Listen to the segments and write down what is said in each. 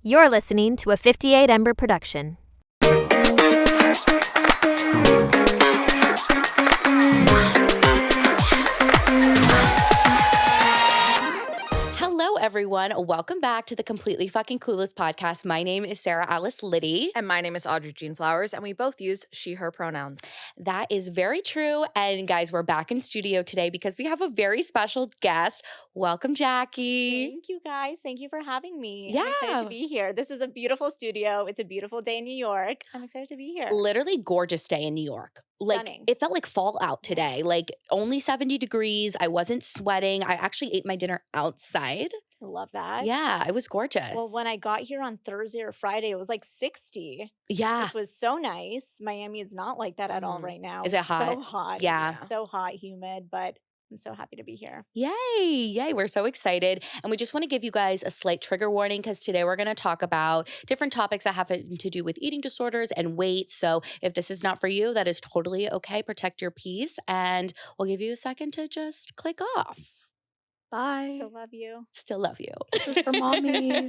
You're listening to a 58 Ember production. Hello, everyone. Welcome back to the Completely Fucking Clueless podcast. My name is Sarah Alice Liddy. And my name is Audrey Jean Flowers, and we both use she, her pronouns. That is very true. And guys, we're back in studio today because we have a very special guest. Welcome, Jackie. Thank you, guys. Thank you for having me. Yeah. I'm excited to be here. This is a beautiful studio. It's a beautiful day in New York. I'm excited to be here. Literally gorgeous day in New York. Stunning. It felt like fall out today. Like only 70 degrees. I wasn't sweating. I actually ate my dinner outside. I love that. Yeah, it was gorgeous. Well, when I got here on Thursday or Friday, it was like 60. Yeah. Which was so nice. Miami is not like that at all right now. Is it It's hot? So hot. Yeah. So hot, humid, but I'm so happy to be here. Yay. We're so excited. And we just want to give you guys a slight trigger warning because today we're going to talk about different topics that have to do with eating disorders and weight. So if this is not for you, that is totally okay. Protect your peace. And we'll give you a second to just click off. Bye. Still love you. Still love you. This is for mommy.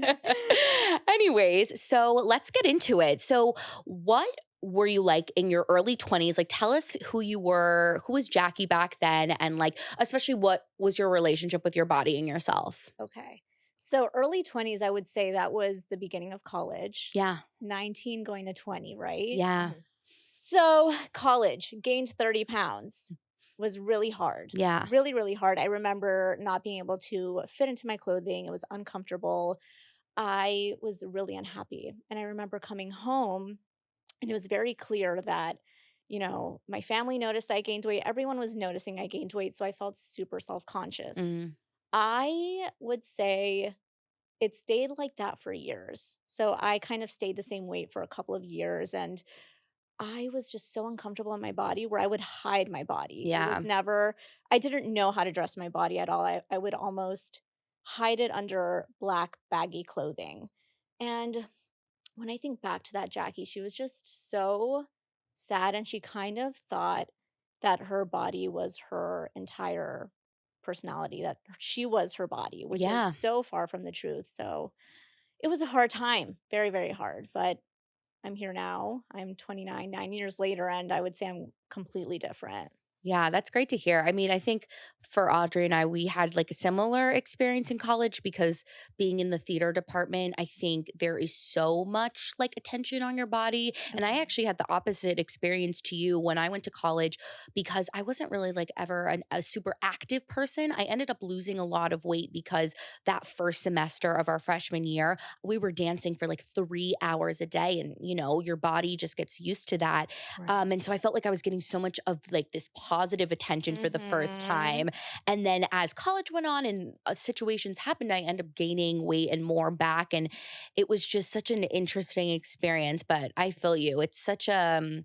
Anyways, so let's get into it. So what were you like in your early 20s? Like tell us who you were, who was Jackie back then, and like especially what was your relationship with your body and yourself? Okay. So early 20s, I would say that was the beginning of college. Yeah. 19 going to 20, right? Yeah. So college, gained 30 pounds. Was really hard. Yeah. Really, really hard. I remember not being able to fit into my clothing. It was uncomfortable. I was really unhappy. And I remember coming home and it was very clear that, my family noticed I gained weight. Everyone was noticing I gained weight. So I felt super self-conscious. Mm. I would say it stayed like that for years. So I kind of stayed the same weight for a couple of years. And I was just so uncomfortable in my body where I would hide my body. Yeah. I didn't know how to dress my body at all. I would almost hide it under black baggy clothing. And when I think back to that Jackie, she was just so sad and she kind of thought that her body was her entire personality, that she was her body, which Yeah. is so far from the truth. So it was a hard time, very, very hard. But I'm here now. I'm 29, 9 years later, and I would say I'm completely different. Yeah, that's great to hear. I mean, I think for Audrey and I, we had like a similar experience in college because being in the theater department, I think there is so much like attention on your body. And I actually had the opposite experience to you when I went to college because I wasn't really like ever a super active person. I ended up losing a lot of weight because that first semester of our freshman year, we were dancing for like 3 hours a day. And, your body just gets used to that. Right. And so I felt like I was getting so much of like this positive attention for the first time. And then as college went on and situations happened, I ended up gaining weight and more back. And it was just such an interesting experience. But I feel you. It's such a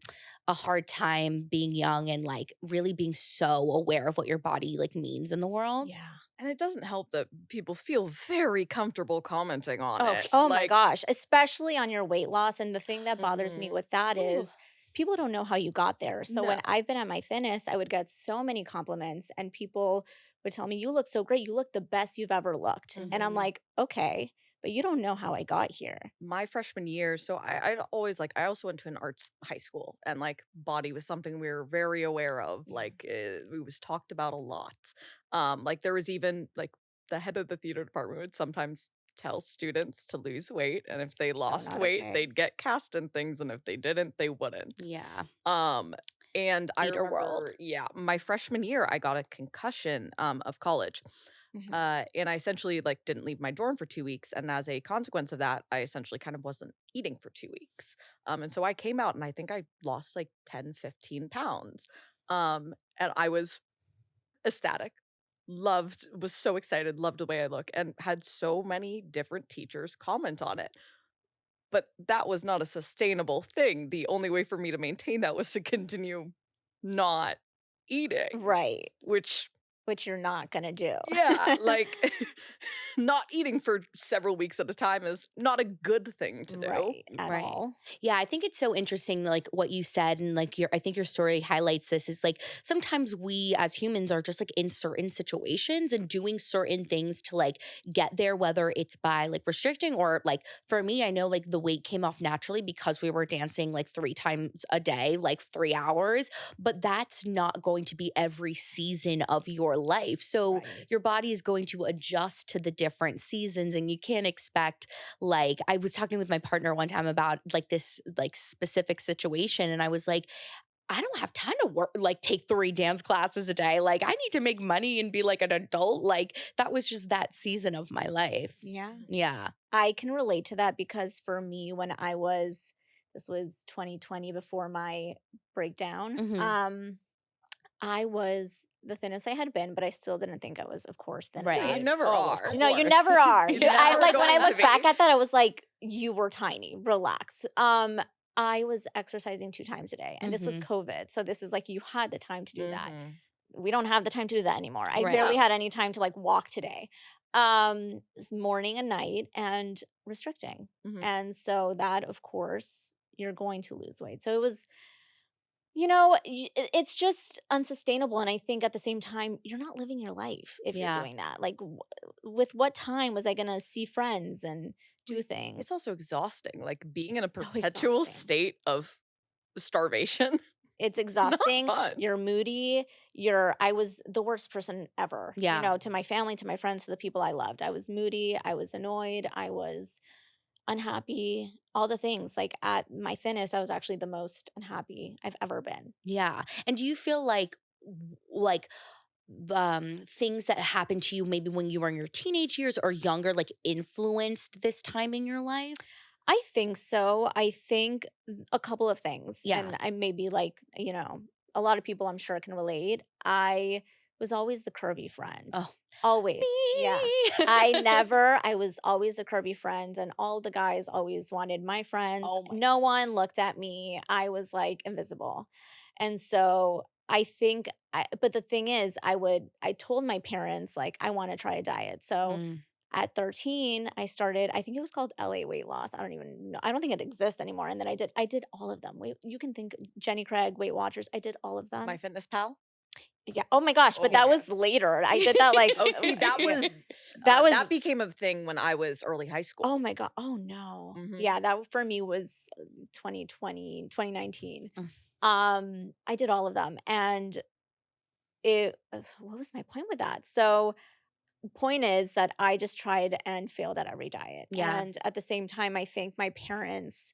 hard time being young and like really being so aware of what your body like means in the world. Yeah. And it doesn't help that people feel very comfortable commenting on it. Oh my gosh, especially on your weight loss. And the thing that bothers me with that Ooh. is people don't know how you got there. So when No. I've been at my thinnest, I would get so many compliments and people would tell me, "You look so great. You look the best you've ever looked." And I'm Mhm. like, "Okay, but you don't know how I got here." My freshman year, so I always I also went to an arts high school, and like body was something we were very aware of. Yeah. Like it was talked about a lot. Like there was even like the head of the theater department would sometimes tell students to lose weight, and if they So lost not weight, okay. they'd get cast in things, and if they didn't, they wouldn't. Yeah. Um, and I Theater remember, world. yeah, my freshman year, I got a concussion of college. And I essentially like didn't leave my dorm for 2 weeks. And as a consequence of that, I essentially kind of wasn't eating for 2 weeks. And so I came out and I think I lost like 10, 15 pounds. And I was ecstatic, was so excited, loved the way I look, and had so many different teachers comment on it. But that was not a sustainable thing. The only way for me to maintain that was to continue not eating, Right. which which you're not gonna do. Yeah, like not eating for several weeks at a time is not a good thing to do. Right, at Right. all. Yeah, I think it's so interesting, like what you said, and like I think your story highlights this. Is like sometimes we as humans are just like in certain situations and doing certain things to like get there, whether it's by like restricting or like for me, I know like the weight came off naturally because we were dancing like 3 times a day, like 3 hours, but that's not going to be every season of your life. So Right. your body is going to adjust to the different seasons, and you can't expect like I was talking with my partner one time about like this like specific situation, and I was like, I don't have time to work like take 3 dance classes a day. Like I need to make money and be like an adult. Like that was just that season of my life. Yeah. Yeah. I can relate to that because for me, when this was 2020 before my breakdown, Hmm. I was the thinnest I had been, but I still didn't think I was, of course, thin Right. You enough. never Oh, of are. No, you course. never are. You're I never like when I going to look back be. at that, I was like, you were tiny. Relax. I was exercising 2 times a day, and this was Hmm. COVID. So this is like you had the time to do that. Mhm. We don't have the time to do that anymore. I Right. barely No. had any time to like walk today. Morning and night and restricting. Mhm. And so that, of course, you're going to lose weight. So it was, it's just unsustainable. And I think at the same time, you're not living your life if you're Yeah. doing that. Like, with what time was I going to see friends and do It's things? also exhausting, like being in a So perpetual exhausting. state of starvation. It's It's not exhausting. fun. You're moody. I was the worst person ever, Yeah. to my family, to my friends, to the people I loved. I was moody. I was annoyed. I was unhappy, all the things. Like at my thinnest, I was actually the most unhappy I've ever been. Yeah. And do you feel like like things that happened to you maybe when you were in your teenage years or younger like influenced this time in your life? I think so. I think a couple of things. Yeah. And I maybe like, a lot of people I'm sure can relate. I was always the curvy friend. Oh, Always. Yeah. me. I was always a curvy friend, and all the guys always wanted my friends. Oh my No one looked at me. I was like invisible. And so I think but the thing is, I told my parents like I want to try a diet. So Mm. at 13, I started, I think it was called LA weight loss. I don't even know. I don't think it exists anymore. And then I did all of them. Wait, you can think Jenny Craig, Weight Watchers. I did all of My them. Fitness Pal? Yeah. Oh my gosh, but Oh, that yeah. was later. I did that like Oh, see, that yeah. was That was that became a thing when I was early high school. oh my god. Oh no. Mhm. Yeah, that for me was 2020, 2019. Mm. I did all of them, and what was my point with that? So point is that I just tried and failed at every diet. Yeah. And at the same time, I think my parents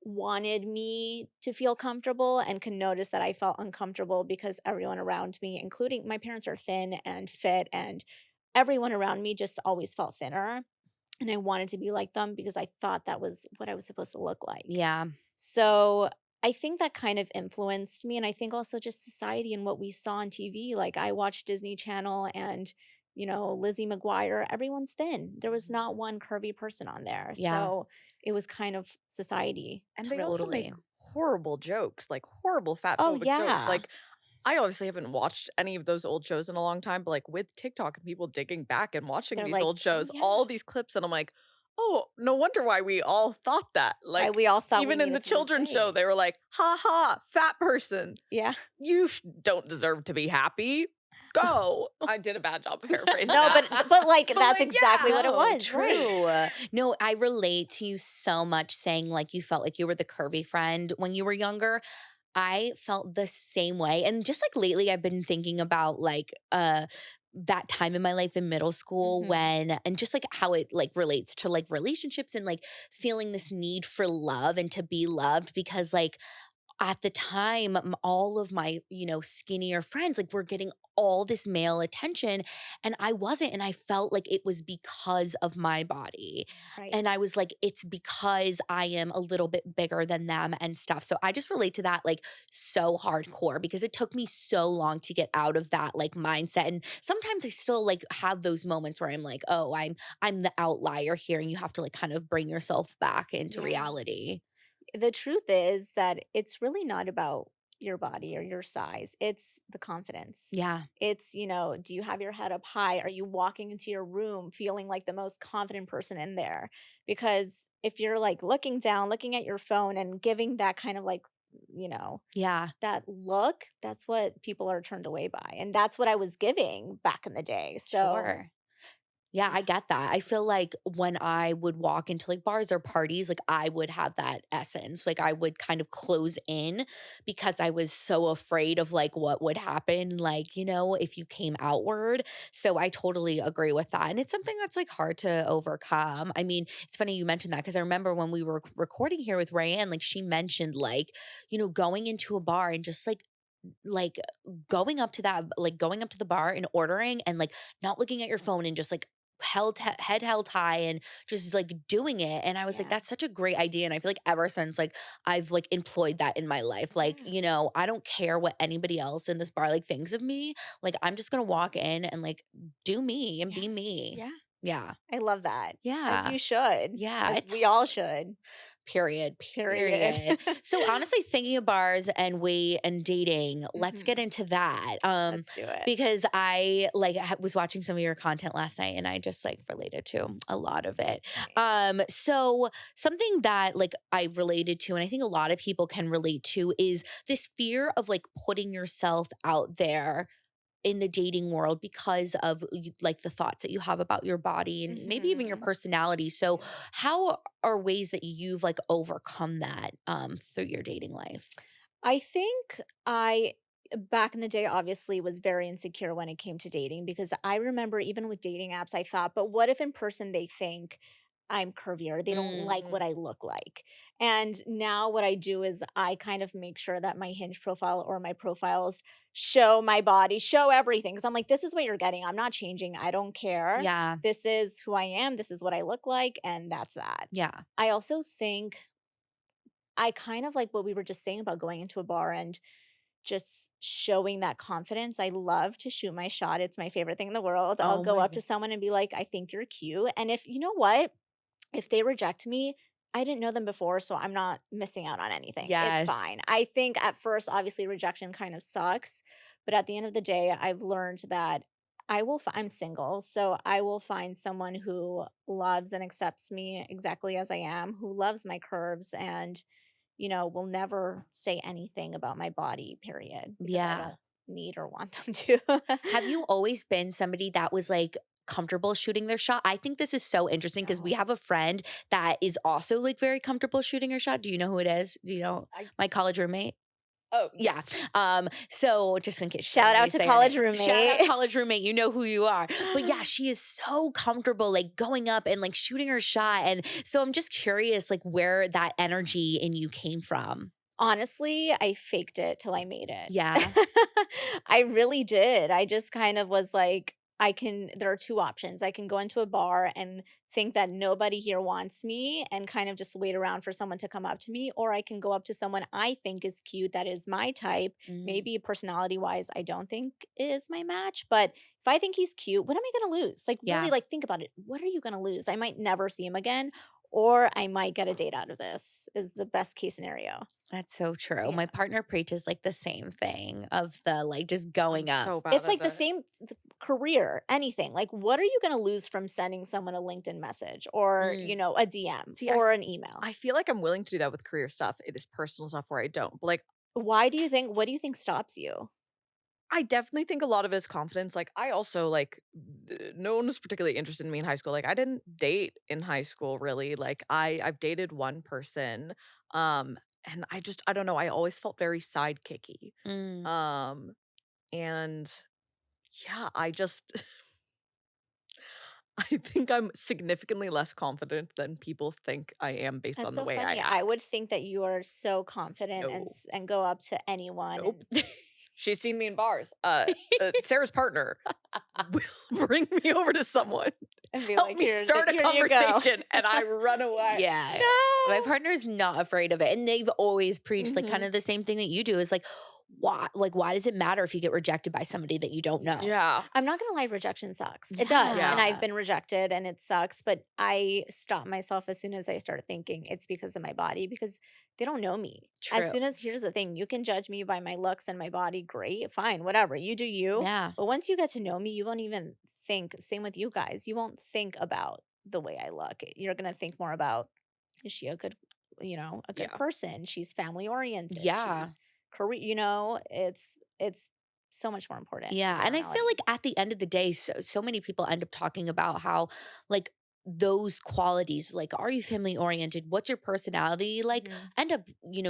wanted me to feel comfortable and can notice that I felt uncomfortable because everyone around me, including my parents, are thin and fit, and everyone around me just always felt thinner. And I wanted to be like them because I thought that was what I was supposed to look like. Yeah. So I think that kind of influenced me. And I think also just society and what we saw on TV. Like I watched Disney Channel and, Lizzie McGuire, everyone's thin. There was not one curvy person on there. Yeah. So it was kind of society. And they also make Totally. horrible jokes, like horrible fat Oh, phobic jokes. yeah. Like I obviously haven't watched any of those old shows in a long time, but like with TikTok and people digging back and watching They're these like, old oh, shows, yeah. all these clips, and I'm like, oh, no wonder why we all thought that. Why Like we all thought we even in the needed to lose children's show, weight. they were like, ha ha, fat person. Yeah. You don't deserve to be happy. Go. I did a bad job paraphrasing No, that. but like But, that's like, exactly yeah. what it No, was. Right. true. No, I relate to you so much saying like you felt like you were the curvy friend when you were younger. I felt the same way. And just like lately I've been thinking about like that time in my life in middle school Mhm. and just like how it like relates to like relationships and like feeling this need for love and to be loved because like at the time, all of my, skinnier friends, like, were getting all this male attention, and I wasn't, and I felt like it was because of my body, Right. and I was like, "It's because I am a little bit bigger than them and stuff," so I just relate to that, like, so hardcore because it took me so long to get out of that, like, mindset, and sometimes I still, like, have those moments where I'm like, "Oh, I'm the outlier here," and you have to, like, kind of bring yourself back into Yeah. reality. The truth is that it's really not about your body or your size. It's the confidence. Yeah. It's, do you have your head up high? Are you walking into your room feeling like the most confident person in there? Because if you're like looking down, looking at your phone and giving that kind of like, you know, Yeah. that look, that's what people are turned away by. And that's what I was giving back in the day. So, Sure. Yeah, yeah. I get that. I feel like when I would walk into like bars or parties, like I would have that essence. Like I would kind of close in because I was so afraid of like what would happen, like, if you came outward. So I totally agree with that. And it's something that's like hard to overcome. I mean, it's funny you mentioned that because I remember when we were recording here with Rayanne, like she mentioned like, going into a bar and just like going up to the bar and ordering and like not looking at your phone and just like head held high and just like doing it. And I was like, Yeah. that's such a great idea. And I feel like ever since like I've like employed that in my life. Like, Yeah. I don't care what anybody else in this bar like thinks of me. Like I'm just gonna walk in and like do me and Yeah. be me. Yeah. Yeah. I love that. As Yeah. you should, Yeah. as It's we all should. period. Period. Period. So honestly, thinking of bars and weight and dating, let's get Mhm. into that. Let's do it. Because I like was watching some of your content last night and I just like related to a lot of it. So something that like I related to, and I think a lot of people can relate to, is this fear of like putting yourself out there in the dating world because of like the thoughts that you have about your body and maybe even your Mhm. personality. So Yeah. how are ways that you've like overcome that through your dating life? I think I back in the day obviously was very insecure when it came to dating because I remember even with dating apps I thought, but what if in person they think I'm curvier? They don't like Mm, what I look like. And now what I do is I kind of make sure that my Hinge profile or my profiles show my body, show everything. Cause I'm like, this is what you're getting. I'm not changing. I don't care. yeah. This is who I am. This is what I look like. And that's that. Yeah. I also think I kind of like what we were just saying about going into a bar and just showing that confidence. I love to shoot my shot. It's my favorite thing in the world. I'll Oh go my up to god. someone and be like, I think you're cute. And if you know what, if they reject me, I didn't know them before, so I'm not missing out on anything. It's Yes. fine. I think at first, obviously, rejection kind of sucks. But at the end of the day, I've learned that I'm single, so I will find someone who loves and accepts me exactly as I am, who loves my curves and will never say anything about my body, period, because I Yeah. don't need or want them to. Have you always been somebody that was like comfortable shooting their shot? I think this is so interesting because we No. have a friend that is also like very comfortable shooting her shot. Do you know who it is? Do you know I my college roommate? Oh, Yeah. yes. So just in case you don't Shout want me out to to say her name. college Shout out roommate. college roommate. You know who you are. But yeah, she is so comfortable like going up and like shooting her shot. And so I'm just curious like where that energy in you came from. Honestly, I faked it till I made it. Yeah. I really did. I just kind of was like, there are two options. I can go into a bar and think that nobody here wants me and kind of just wait around for someone to come up to me, or I can go up to someone I think is cute that is my type. Mm, Maybe personality wise, I don't think is my match, but if I think he's cute, what am I going to lose? Like, really, yeah. like, think about it. What are you going to lose? I might never see him again, or I might get a date out of this, is the best case scenario. That's so true. Yeah. My partner preaches like the same thing of the like just I'm going up. so bad It's at like the that. same career, anything. Like, what are you gonna lose from sending someone a LinkedIn message or, Mm. a DM See, or an email? I feel like I'm willing to do that with career stuff. It is personal stuff where I don't. But like What do you think stops you? I definitely think a lot of it is confidence. Like I also like no one was particularly interested in me in high school. Like I didn't date in high school really. Like I've dated one person. And I don't know, I always felt very sidekicky. Mm. Um and yeah, I just I think I'm significantly less confident than people think I am based That's on the so way I funny. act. I would think that you are so confident and No. and go up to anyone Nope. and She's seen me in bars. Sarah's partner will bring me over to someone, and be help like, me start a here you go. conversation, and I run away. Yeah. My No. partner's not afraid of it. And they've always preached like kind Mhm. of the same thing that you do is like, why does it matter if you get rejected by somebody that you don't know? Yeah. I'm not gonna lie, rejection sucks. It does, and Yeah. I've been rejected, and it sucks, but I stopped myself as soon as I started thinking it's because of my body, because they don't know me. As True. soon as Here's the thing, you can judge me by my looks and my body, great, fine, whatever, you do you, Yeah. but once you get to know me, you won't even think, same with you guys, you won't think about the way I look. You're gonna think more about, is she a good, a good Yeah. person? She's family oriented. Yeah. She's career, it's so much more important, Yeah, and I feel personality. like at the end of the day, so many people end up talking about how like those qualities, like are you family oriented? What's your personality? Like Mhm. end up,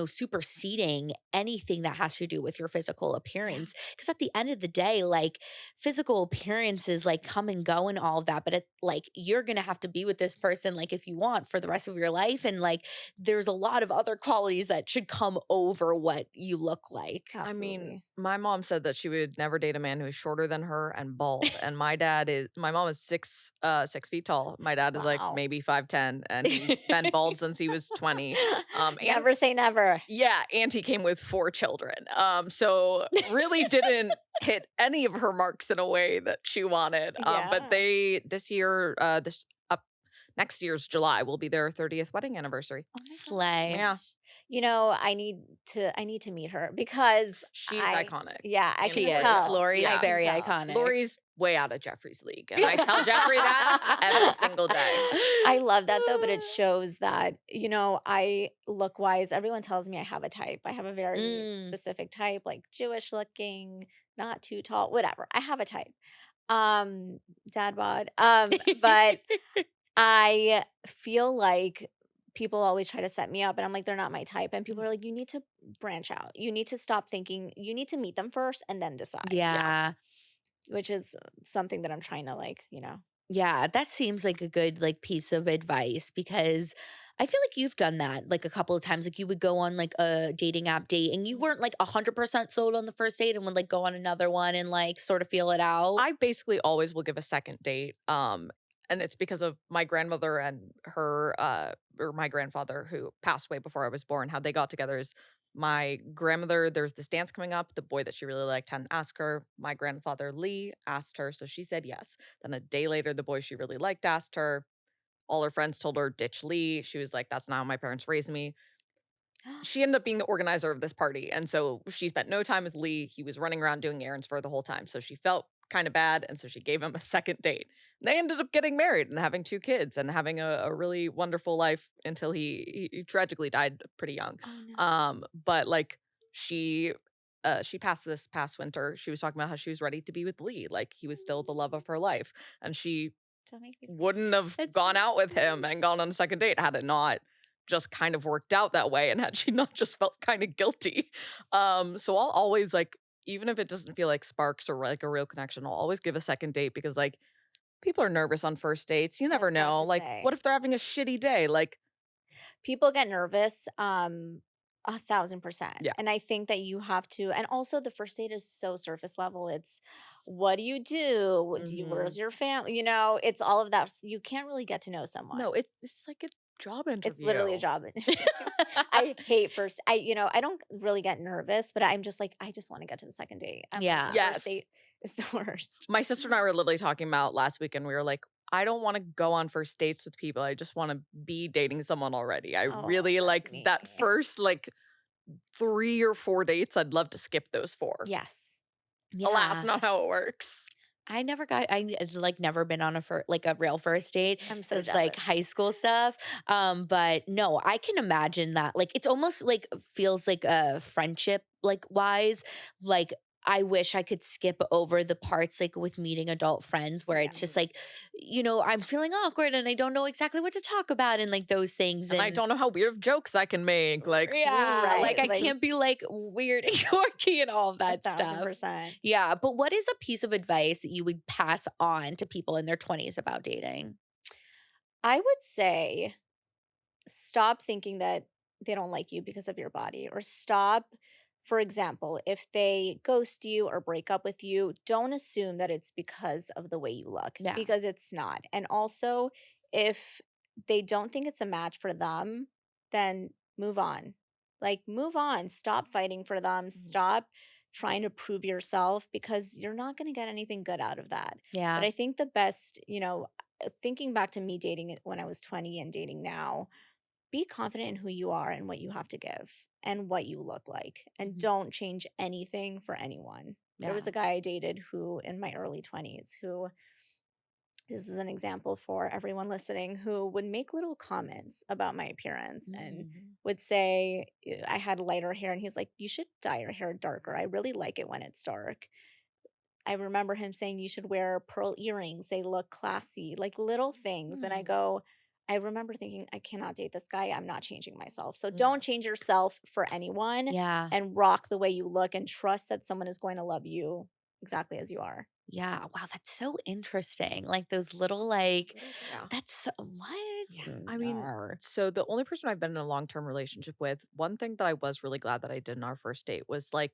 superseding anything that has to do with your physical Yeah. appearance. Because at the end of the day, like physical appearances like come and go and all of that, but like you're gonna have to be with this person like if you want for the rest of your life, and like there's a lot of other qualities that should come over what you look like. I mean, Absolutely. my mom said that she would never date a man who's shorter than her and bald. And my mom is 6 feet tall. My dad is like Wow. maybe 5'10", and he's been bald since he was 20. And Never say never. yeah, and he came with 4 children. So really didn't hit any of her marks in a way that she wanted. But Yeah. they this year, this up next year's July will be their 30th wedding anniversary. Oh my Slay. Yeah, gosh. I need to meet her because she's iconic. I in She can her is. tell. ways. Lori's I Yeah. can very tell. iconic. Lori's way out of Jeffrey's league, and I tell Jeffrey that every single day. I love that though, but it shows that, I look wise, everyone tells me I have a type. I have a very Mm. specific type, like Jewish looking, not too tall, whatever. I have a type. Dad bod. But I feel like people always try to set me up, and I'm like, they're not my type. And people are like, you need to branch out. You need to stop thinking, you need to meet them first and then decide, Yeah. Yeah. which is something that I'm trying to Yeah, that seems like a good like piece of advice because I feel like you've done that like a couple of times. Like you would go on like a dating app date and you weren't like 100% sold on the first date and would like go on another one and like sort of feel it out. I basically always will give a second date. And it's because of my grandmother and her or my grandfather who passed away before I was born. How they got together is my grandmother, there's this dance coming up, the boy that she really liked hadn't asked her. My grandfather Lee asked her, so she said yes. Then a day later, the boy she really liked asked her. All her friends told her, ditch Lee. She was like, that's not how my parents raised me. She ended up being the organizer of this party, and so she spent no time with Lee. He was running around doing errands for her the whole time, so she felt kind of bad, and so she gave him a second date. They ended up getting married and having 2 kids and having a really wonderful life until he tragically died pretty young. Oh no. But, like, she she passed this past winter. She was talking about how she was ready to be with Lee, like, he was still the love of her life, and she Don't make me cry. wouldn't have It's gone so out with him sweet. and gone on a second date had it not just kind of worked out that way and had she not just felt kind of guilty. So I'll always like, even if it doesn't feel like sparks or like a real connection, I'll always give a second date because like people are nervous on first dates. You I never was about know. to Like, say. what if they're having a shitty day? Like, People get nervous, 1,000%. yeah. And I think that you have to, and also the first date is so surface level. It's what do you do? Hmm. Where's your family? It's all of that. You can't really get to know someone. No, it's like a job It's literally a interview. job interview. I hate first. I don't really get nervous, but I'm just like, I just want to get to the second date. I'm like, Yeah. the first Yes. date is the worst. My sister and I were literally talking about last week, and we were like, I don't want to go on first dates with people. I just want to be dating someone already. I Oh, really that's like me. that first like 3 or 4 dates. I'd love to skip those 4. Yes. Alas, Yeah. not how it works. Like never been on like a real first date. I'm It so was like jealous. high school stuff. But no, I can imagine that. Like it's almost like feels like a friendship like wise. Like I wish I could skip over the parts like with meeting adult friends where Yeah. it's just like, I'm feeling awkward and I don't know exactly what to talk about and like those things. And I don't know how weird jokes I can make. Like, Yeah, Right, like I like- can't be like weird and quirky and all of that stuff. 1,000%. Yeah, but what is a piece of advice that you would pass on to people in their 20s about dating? I would say stop thinking that they don't like you because of your body, or stop, for example, if they ghost you or break up with you, don't assume that it's because of the way you look, Yeah. because it's not. And also, if they don't think it's a match for them, then move on. Like, move on. Stop fighting for them. Mhm. Stop. trying to prove yourself because you're not going to get anything good out of that. But Yeah. I think the best, thinking back to me dating when I was 20 and dating now, be confident in who you are and what you have to give and what you look like, and Mhm. don't change anything for anyone. There was Yeah. a guy I dated who in my early 20s who, this is an example for everyone listening, who would make little comments about my appearance and Mhm. would say, I had lighter hair, and he's like, "You should dye your hair darker. I really like it when it's dark." I remember him saying, "You should wear pearl earrings. They look classy," like little things. And Mm. I remember thinking, I cannot date this guy. I'm not changing myself. So Yeah. don't change yourself for anyone, Yeah. and rock the way you look and trust that someone is going to love you exactly as you are. Yeah. Wow, that's so interesting. Like those little like Yeah. that's what? Yeah. I mean, No. so the only person I've been in a long-term relationship with, one thing that I was really glad that I did in our first date was like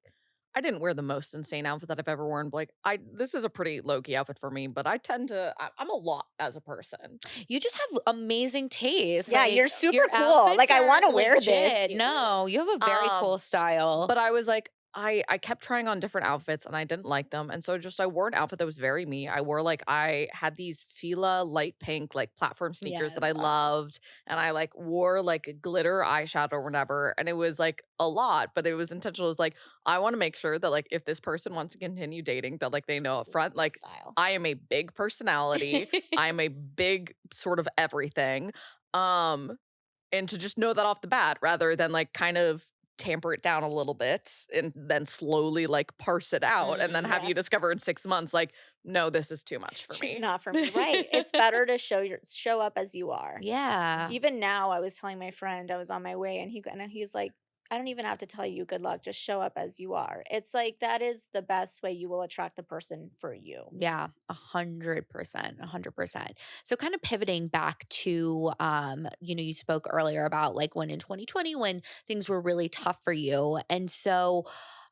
I didn't wear the most insane outfit that I've ever worn. But, like I this is a pretty low-key outfit for me, but I'm a lot as a person. You just have amazing taste. Yeah, Like you're super your cool. Like, outfits I are want to wear this. legit. No, you have a very cool Um style. But I was like, I kept trying on different outfits and I didn't like them. And so just I wore an outfit that was very me. I had these Fila light pink like platform sneakers that Yes. I loved. And I like wore like glitter eyeshadow or whatever. And it was like a lot, but it was intentional. It was like, I want to make sure that like if this person wants to continue dating, that like they know This up is front, my like style. I am a big personality. I am a big sort of everything. Um and to just know that off the bat rather than like kind of tamper it down a little bit and then slowly like parse it out and then Mm. have you Yes. discover in 6 months like no, this is too much for She's me. not for me. Right. It's better to show up as you are. Yeah. Even now, I was telling my friend I was on my way, and he's like, "I don't even have to tell you good luck. Just show up as you are." It's like that is the best way you will attract the person for you. Yeah, 100%, 100%. So kind of pivoting back to you spoke earlier about like when in 2020 when things were really tough for you. And so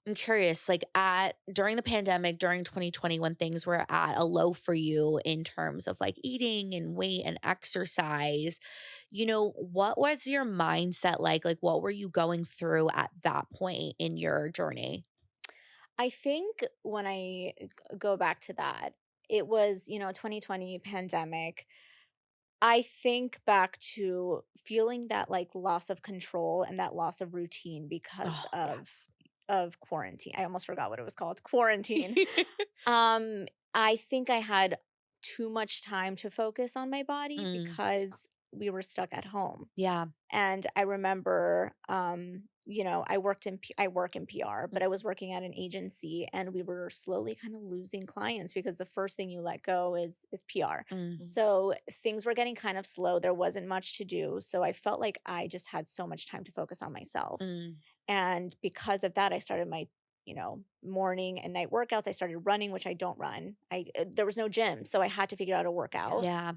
I'm curious, like at during the pandemic, during 2020, when things were at a low for you in terms of like eating and weight and exercise, what was your mindset like? Like what were you going through at that point in your journey? I think when go back to that, it was, 2020 pandemic. I think back to feeling that like loss of control and that loss of routine because Oh, of yes. quarantine. I almost forgot what it was called. Quarantine. Um, I think I had too much time to focus on my body Mm, because we were stuck at home. yeah. And I remember, I work in PR, but I was working at an agency, and we were slowly kind of losing clients because the first thing you let go is PR. Mm, Mm. So things were getting kind of slow. There wasn't much to do. So I felt like I just had so much time to focus on myself. mm, And because of that, I started my, morning and night workouts. I started running, which I don't run. There was no gym, so I had to figure out a Yeah. workout. yeah.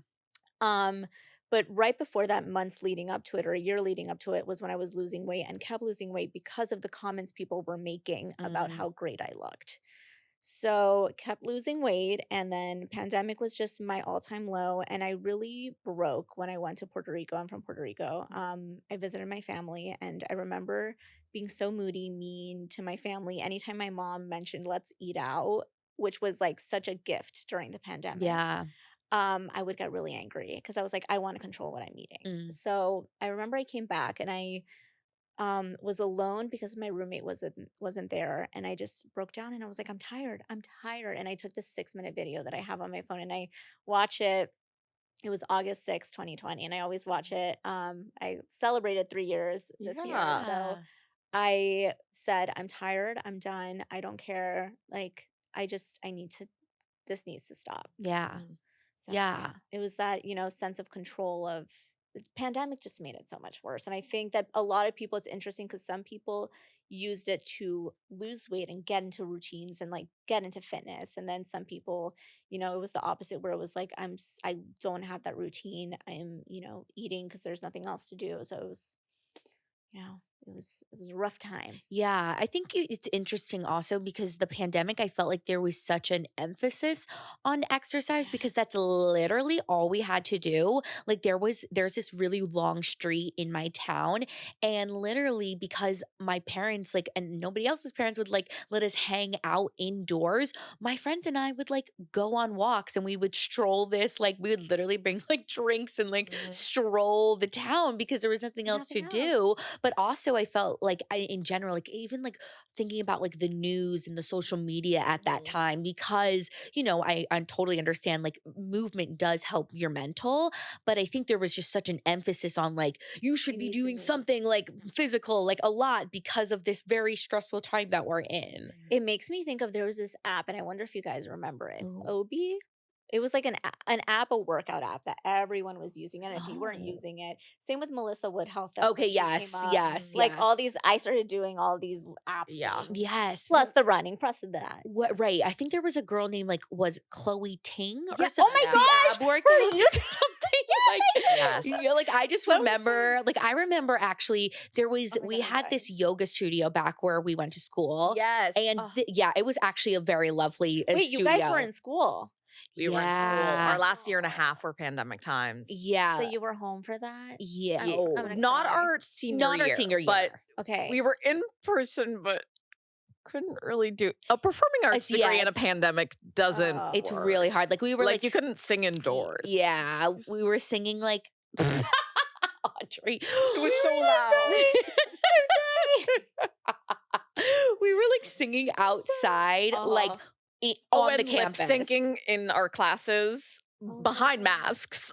Um, but right before that, months leading up to it or a year leading up to it was when I was losing weight and kept losing weight because of the comments people were making about Mm, how great I looked. So kept losing weight, and then pandemic was just my all-time low, and I really broke when I went to Puerto Rico. I'm from Puerto Rico. I visited my family, and I remember being so moody, mean to my family anytime my mom mentioned let's eat out, which was like such a gift during the pandemic. yeah. I would get really angry because I was like, I want to control what I'm eating. Mm, So I remember I came back, and I was alone because my roommate wasn't there, and I just broke down, and I was like, I'm tired. And I took this 6-minute video that I have on my phone, and I watch it. It was August 6th, 2020, and I always watch it. I celebrated 3 years this year. Yeah. So yeah. I said, I'm tired, I'm done, I don't care. Like, I need to, this needs to stop. Yeah. Mm. So, yeah, Yeah. it was that, sense of control of the pandemic just made it so much worse. And I think that a lot of people, it's interesting because some people used it to lose weight and get into routines and like get into fitness. And then some people, it was the opposite where it was like, I don't have that routine. I'm, eating because there's nothing else to do. So it was, it was a rough time. Yeah, I think it's interesting also because the pandemic, I felt like there was such an emphasis on exercise because that's Yes. literally all we had to do. Like there's this really long street in my town, and literally because my parents like and nobody else's parents would like let us hang out indoors, my friends and I would like go on walks and we would stroll this like we would literally bring like drinks and like Mhm. stroll the town because there was nothing else to Nothing else. do. But also I felt like in general, like even like thinking about like the news and the social media at that Mhm. time, because, I totally understand like movement does help your mental, but I think there was just such an emphasis on like, you should You be need to doing move. something like physical, like a lot because of this very stressful time that we're in. It makes me think of there was this app, and I wonder if you guys remember it. Oh, Obi? It was like an app, a workout app that everyone was using, and if you weren't oh. using it, same with Melissa Wood Health, that's when Okay, she came yes, up. yes, Mhm. Like all yes. these I started doing all these app Yeah. things. Yes. Plus the running, plus the that. What right? I think there was a girl named like was Chloe Ting or Yeah. something. Oh my Yeah. The gosh! ab Her workouts or YouTube. something like Yes. yeah, like I just Chloe Ting. remember actually there was Oh my we God, I'm had dying. this yoga studio back where we went to school, Yes. and Oh. yeah, it was actually a very lovely Wait, you guys were studio. in school. We were in school. Our Yeah. last year and a half were pandemic times. So Yeah. you were home for that? Yeah. Ye- I'm gonna Not cry. our senior Not our year, senior but year. Okay. we were in person, but couldn't really do a performing arts So degree yeah, in a pandemic doesn't it's work. really hard. Like we were Like like you couldn't sing indoors. yeah, we were singing like Audrey. It was We so were loud. we were like singing outside, like Uh-huh. on the And lip campus. syncing in our classes Oh behind my God. masks.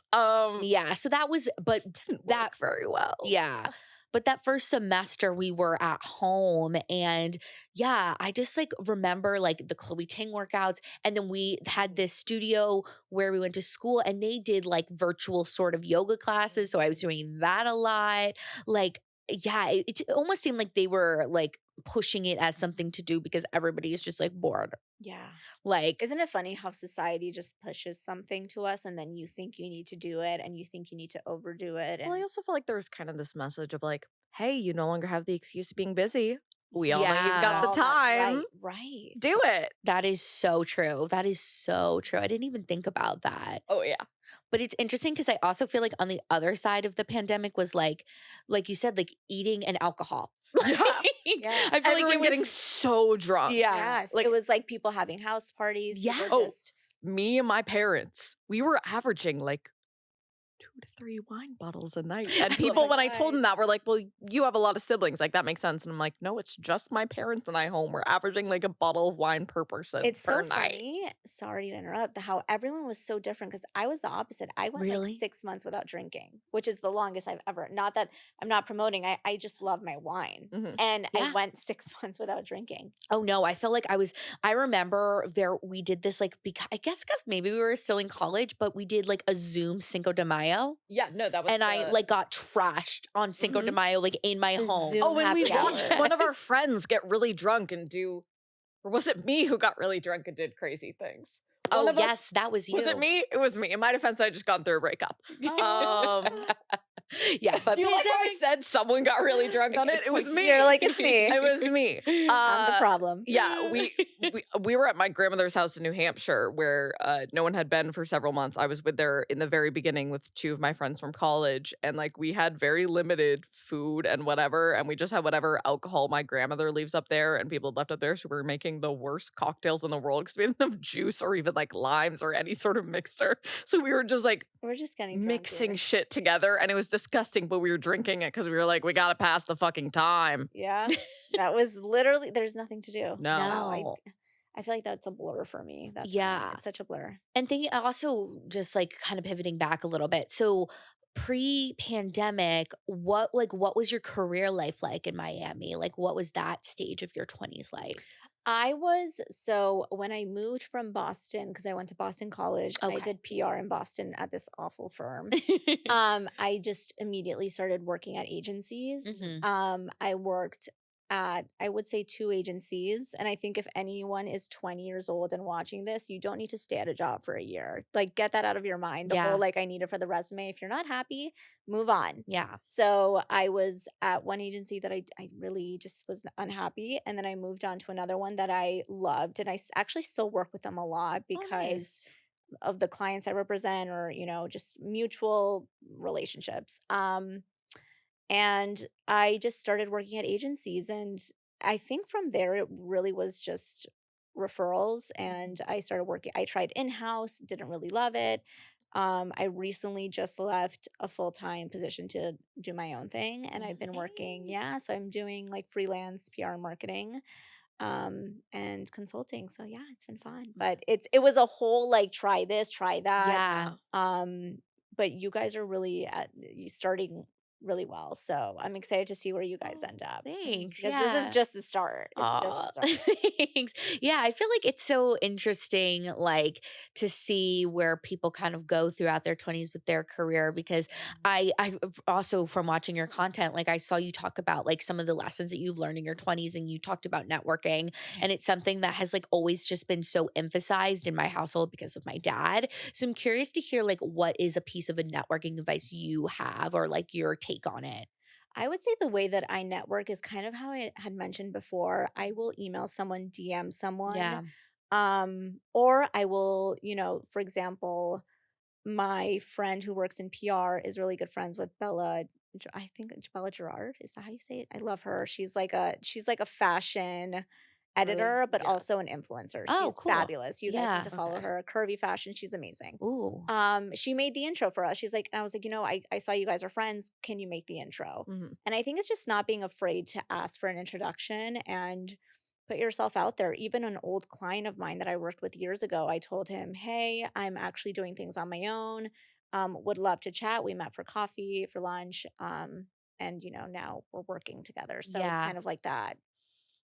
Yeah, so that was, but Didn't that, work very well. yeah. But that first semester we were at home and yeah, I just like remember like the Chloe Ting workouts. And then we had this studio where we went to school and they did like virtual sort of yoga classes. So I was doing that a lot. Like, yeah, it almost seemed like they were like pushing it as something to do because everybody is just like bored. Yeah. Like, Isn't it funny how society just pushes something to us and then you think you need to do it and you think you need to overdo it Well, I and also feel like there was kind of this message of like, hey, you no longer have the excuse of being busy. We all know you've Yeah. got the all that time. right. Do it. that is so true. That is so true. I didn't even think about that. Oh, yeah. But it's interesting because I also feel like on the other side of the pandemic was like you said, like eating and alcohol. Yeah. Yeah. I feel Everyone like it getting was, so drunk. yeah. Yes. like- it was like people having house parties. Yeah. People Oh, just Me and my parents, we were averaging like 2 to 3 wine bottles a night. And love people, it. when I told them that, were like, well, you have a lot of siblings. Like, that makes sense. And I'm like, no, it's just my parents and I home. We're averaging like a bottle of wine per person it's per so night. funny. Sorry to interrupt. How everyone was so different because I was the opposite. I went Really? like 6 months without drinking, which is the longest I've ever. Not that I'm not promoting. I just love my wine, Mhm. and Yeah. I went 6 months without drinking. Oh no, I felt like I remember we did this like because I guess because maybe we were still in college, but we did like a Zoom Cinco de Mayo. Yeah, no, that was And I like got trashed on Cinco de Mhm. Mayo, like in my The home. Zoom Oh, when we happy watched hour. one of our friends get really drunk and do, or was it me who got really drunk and did crazy things? One Oh of us- yes, that was you. Was it me? It was me. In my defense, I just gone through a breakup. Yeah, but Do you like how I pandemic. said someone got really drunk on it? It was me. You're like, it's me. It was me. I'm the problem. Yeah, we were at my grandmother's house in New Hampshire where no one had been for several months. I was with there in the very beginning with 2 of my friends from college, and like we had very limited food and whatever, and we just had whatever alcohol my grandmother leaves up there and people left up there. So we were making the worst cocktails in the world because we didn't have juice or even like limes or any sort of mixer. So we were just like We're just getting drunk mixing here. shit together, and it was disgusting, but we were drinking it because we were like, we gotta pass the fucking time. Yeah, that was literally. There's nothing to do. No. No. I feel like that's a blur for me. That's Yeah. it's such a blur. And thinking also just like kind of pivoting back a little bit. So pre-pandemic, what was your career life like in Miami? Like what was that stage of your 20s like? So when I moved from Boston, because I went to Boston College and I Okay. did PR in Boston at this awful firm. I just immediately started working at agencies. Mhm. I worked at, I would say, 2 agencies, and I think if anyone is 20 years old and watching this, you don't need to stay at a job for a year. Like, get that out of your mind. The whole, Yeah. like, "I need it for the resume." If you're not happy, move on. Yeah. So, I was at one agency that I really just was unhappy, and then I moved on to another one that I loved, and I actually still work with them a lot Oh, because nice. of the clients I represent or, just mutual relationships. And I just started working at agencies, and I think from there it really was just referrals, and I tried in-house, didn't really love it. I recently just left a full-time position to do my own thing, and I've been working, Nice. yeah, so I'm doing like freelance PR and marketing and consulting. So yeah, it's been fun. But it was a whole like try this, try that. Yeah. Yeah. Um but you guys are really you starting really well. So I'm excited to see where you guys Oh, end up. thanks. Because this is Yeah. just the start. It's just the Aw, start. thanks. Yeah, I feel like it's so interesting, like, to see where people kind of go throughout their 20s with their career because I also from watching your content, like, I saw you talk about, like, some of the lessons that you've learned in your 20s, and you talked about networking, and it's something that has, like, always just been so emphasized in my household because of my dad. So I'm curious to hear, like, what is a piece of a networking advice you have or, like, your take on it? I would say the way that I network is kind of how I had mentioned before. I will email someone, DM someone, Yeah. or I will, for example, my friend who works in PR is really good friends with I think it's Bella Gerard. Is that how you say it? I love her. She's like a fashion Really? editor, but also Yes. an influencer. Oh, She's cool. fabulous. You guys need Yeah. to follow Okay. her. Curvy fashion. She's amazing. Ooh. She made the intro for us. She's like, and I was like, I saw you guys are friends. Can you make the intro? Mhm. And I think it's just not being afraid to ask for an introduction and put yourself out there. Even an old client of mine that I worked with years ago, I told him, "Hey, I'm actually doing things on my own. Would love to chat." We met for coffee, for lunch, and now we're working together. So it's Yeah. kind of like that.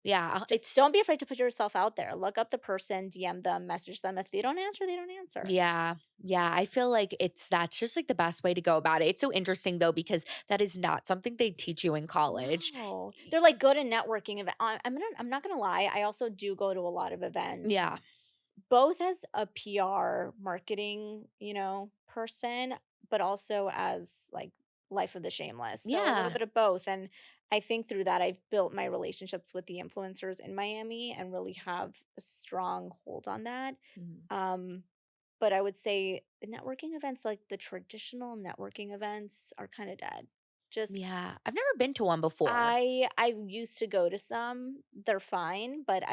Yeah, Just it's don't be afraid to put yourself out there. Look up the person, DM them, message them. If they don't answer, they don't answer. yeah. Yeah, I feel like that's just, like, the best way to go about it. It's so interesting, though, because that is not something they teach you in college. No. Y They're, like, good in networking event I'm not gonna lie, I also do go to a lot of events, Yeah. both as a PR marketing, person, but also as, like, Life of the Shameless, so a little Yeah. bit of both, and I think through that, I've built my relationships with the influencers in Miami and really have a strong hold on that, Mhm. um, but I would say the networking events, like, the traditional networking events are kinda dead. Just Yeah. I've never been to one before. I used to go to some. They're fine, but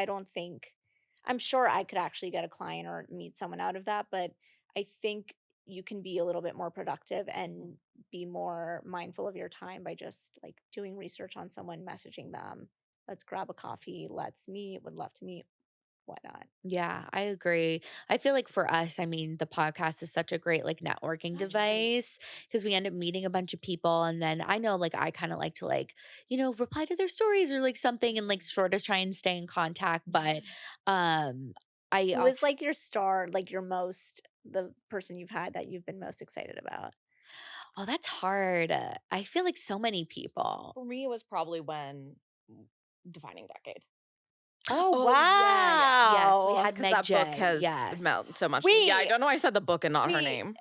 I'm sure I could actually get a client or meet someone out of that, but I think you can be a little bit more productive Mhm. and be more mindful of your time by just like doing research on someone, messaging them. Let's grab a coffee, let's meet, would love to meet, whatnot. Yeah, I agree. I feel like for us, I mean, the podcast is such a great, like, networking Such a great device because we end up meeting a bunch of people, and then I know, like, I kinda like to, like, reply to their stories or, like, something and, like, sort of try and stay in contact, but, Yeah. um, I Who is also like your star, like the person you've had that you've been most excited about? oh, that's hard. I feel like so many people. For me, it was probably when defining decade. Oh, Oh, yes, yes, we wow. had Because Meg that book J, has yes. meant so much to me. Yeah, I Wait, don't know why I said the book and not her wait, name.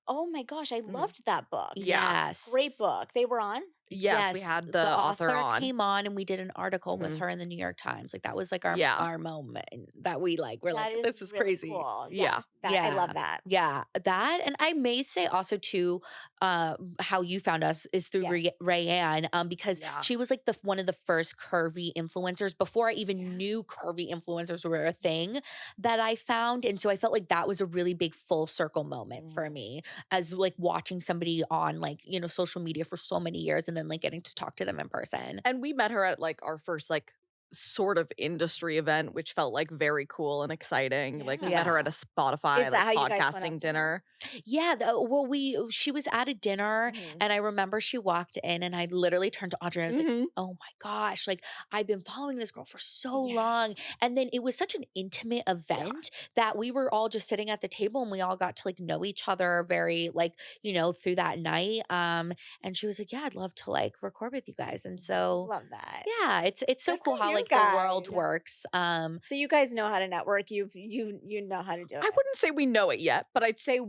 oh my gosh, I Mhm. loved that book. Yeah. Great Yes. book. They were on? Yes, we Yes, had the the author author on. came on and we did an article with Mhm. her in the New York Times. Like, that was, like, Yeah. our moment that we, like we're That like, is "This is really crazy." cool. Yeah, Yeah. I love Yeah. that. Yeah, that and I may say also too, how you found us is through Yes. Rayanne, because Yeah. she was, like, the one of the first curvy influencers before I even Yeah. knew curvy influencers were a thing that I found, and so I felt like that was a really big full circle moment for Mhm. me as, like, watching somebody on, like, social media for so many years and then, like, getting to talk to them in person. And we met her at, like, our first, like, sort of industry event, which felt like very cool and exciting. Like we met her at a Yeah. Spotify Is that like how you guys went out podcasting to dinner? dinner. Yeah, well, she was at a dinner, Mhm. and I remember she walked in, and I literally turned to Audrey. I was like, Mhm. "Oh my gosh! Like I've been following this girl for so Yeah. long." And then it was such an intimate Yeah. event that we were all just sitting at the table, and we all got to like know each other very like through that night. And she was like, "Yeah, I'd love to like record with you guys." And so Love that. yeah, it's so Good for cool how you like the world guys. works. So you guys know how to network. You know how to do I it. wouldn't say we know it yet, but I'd say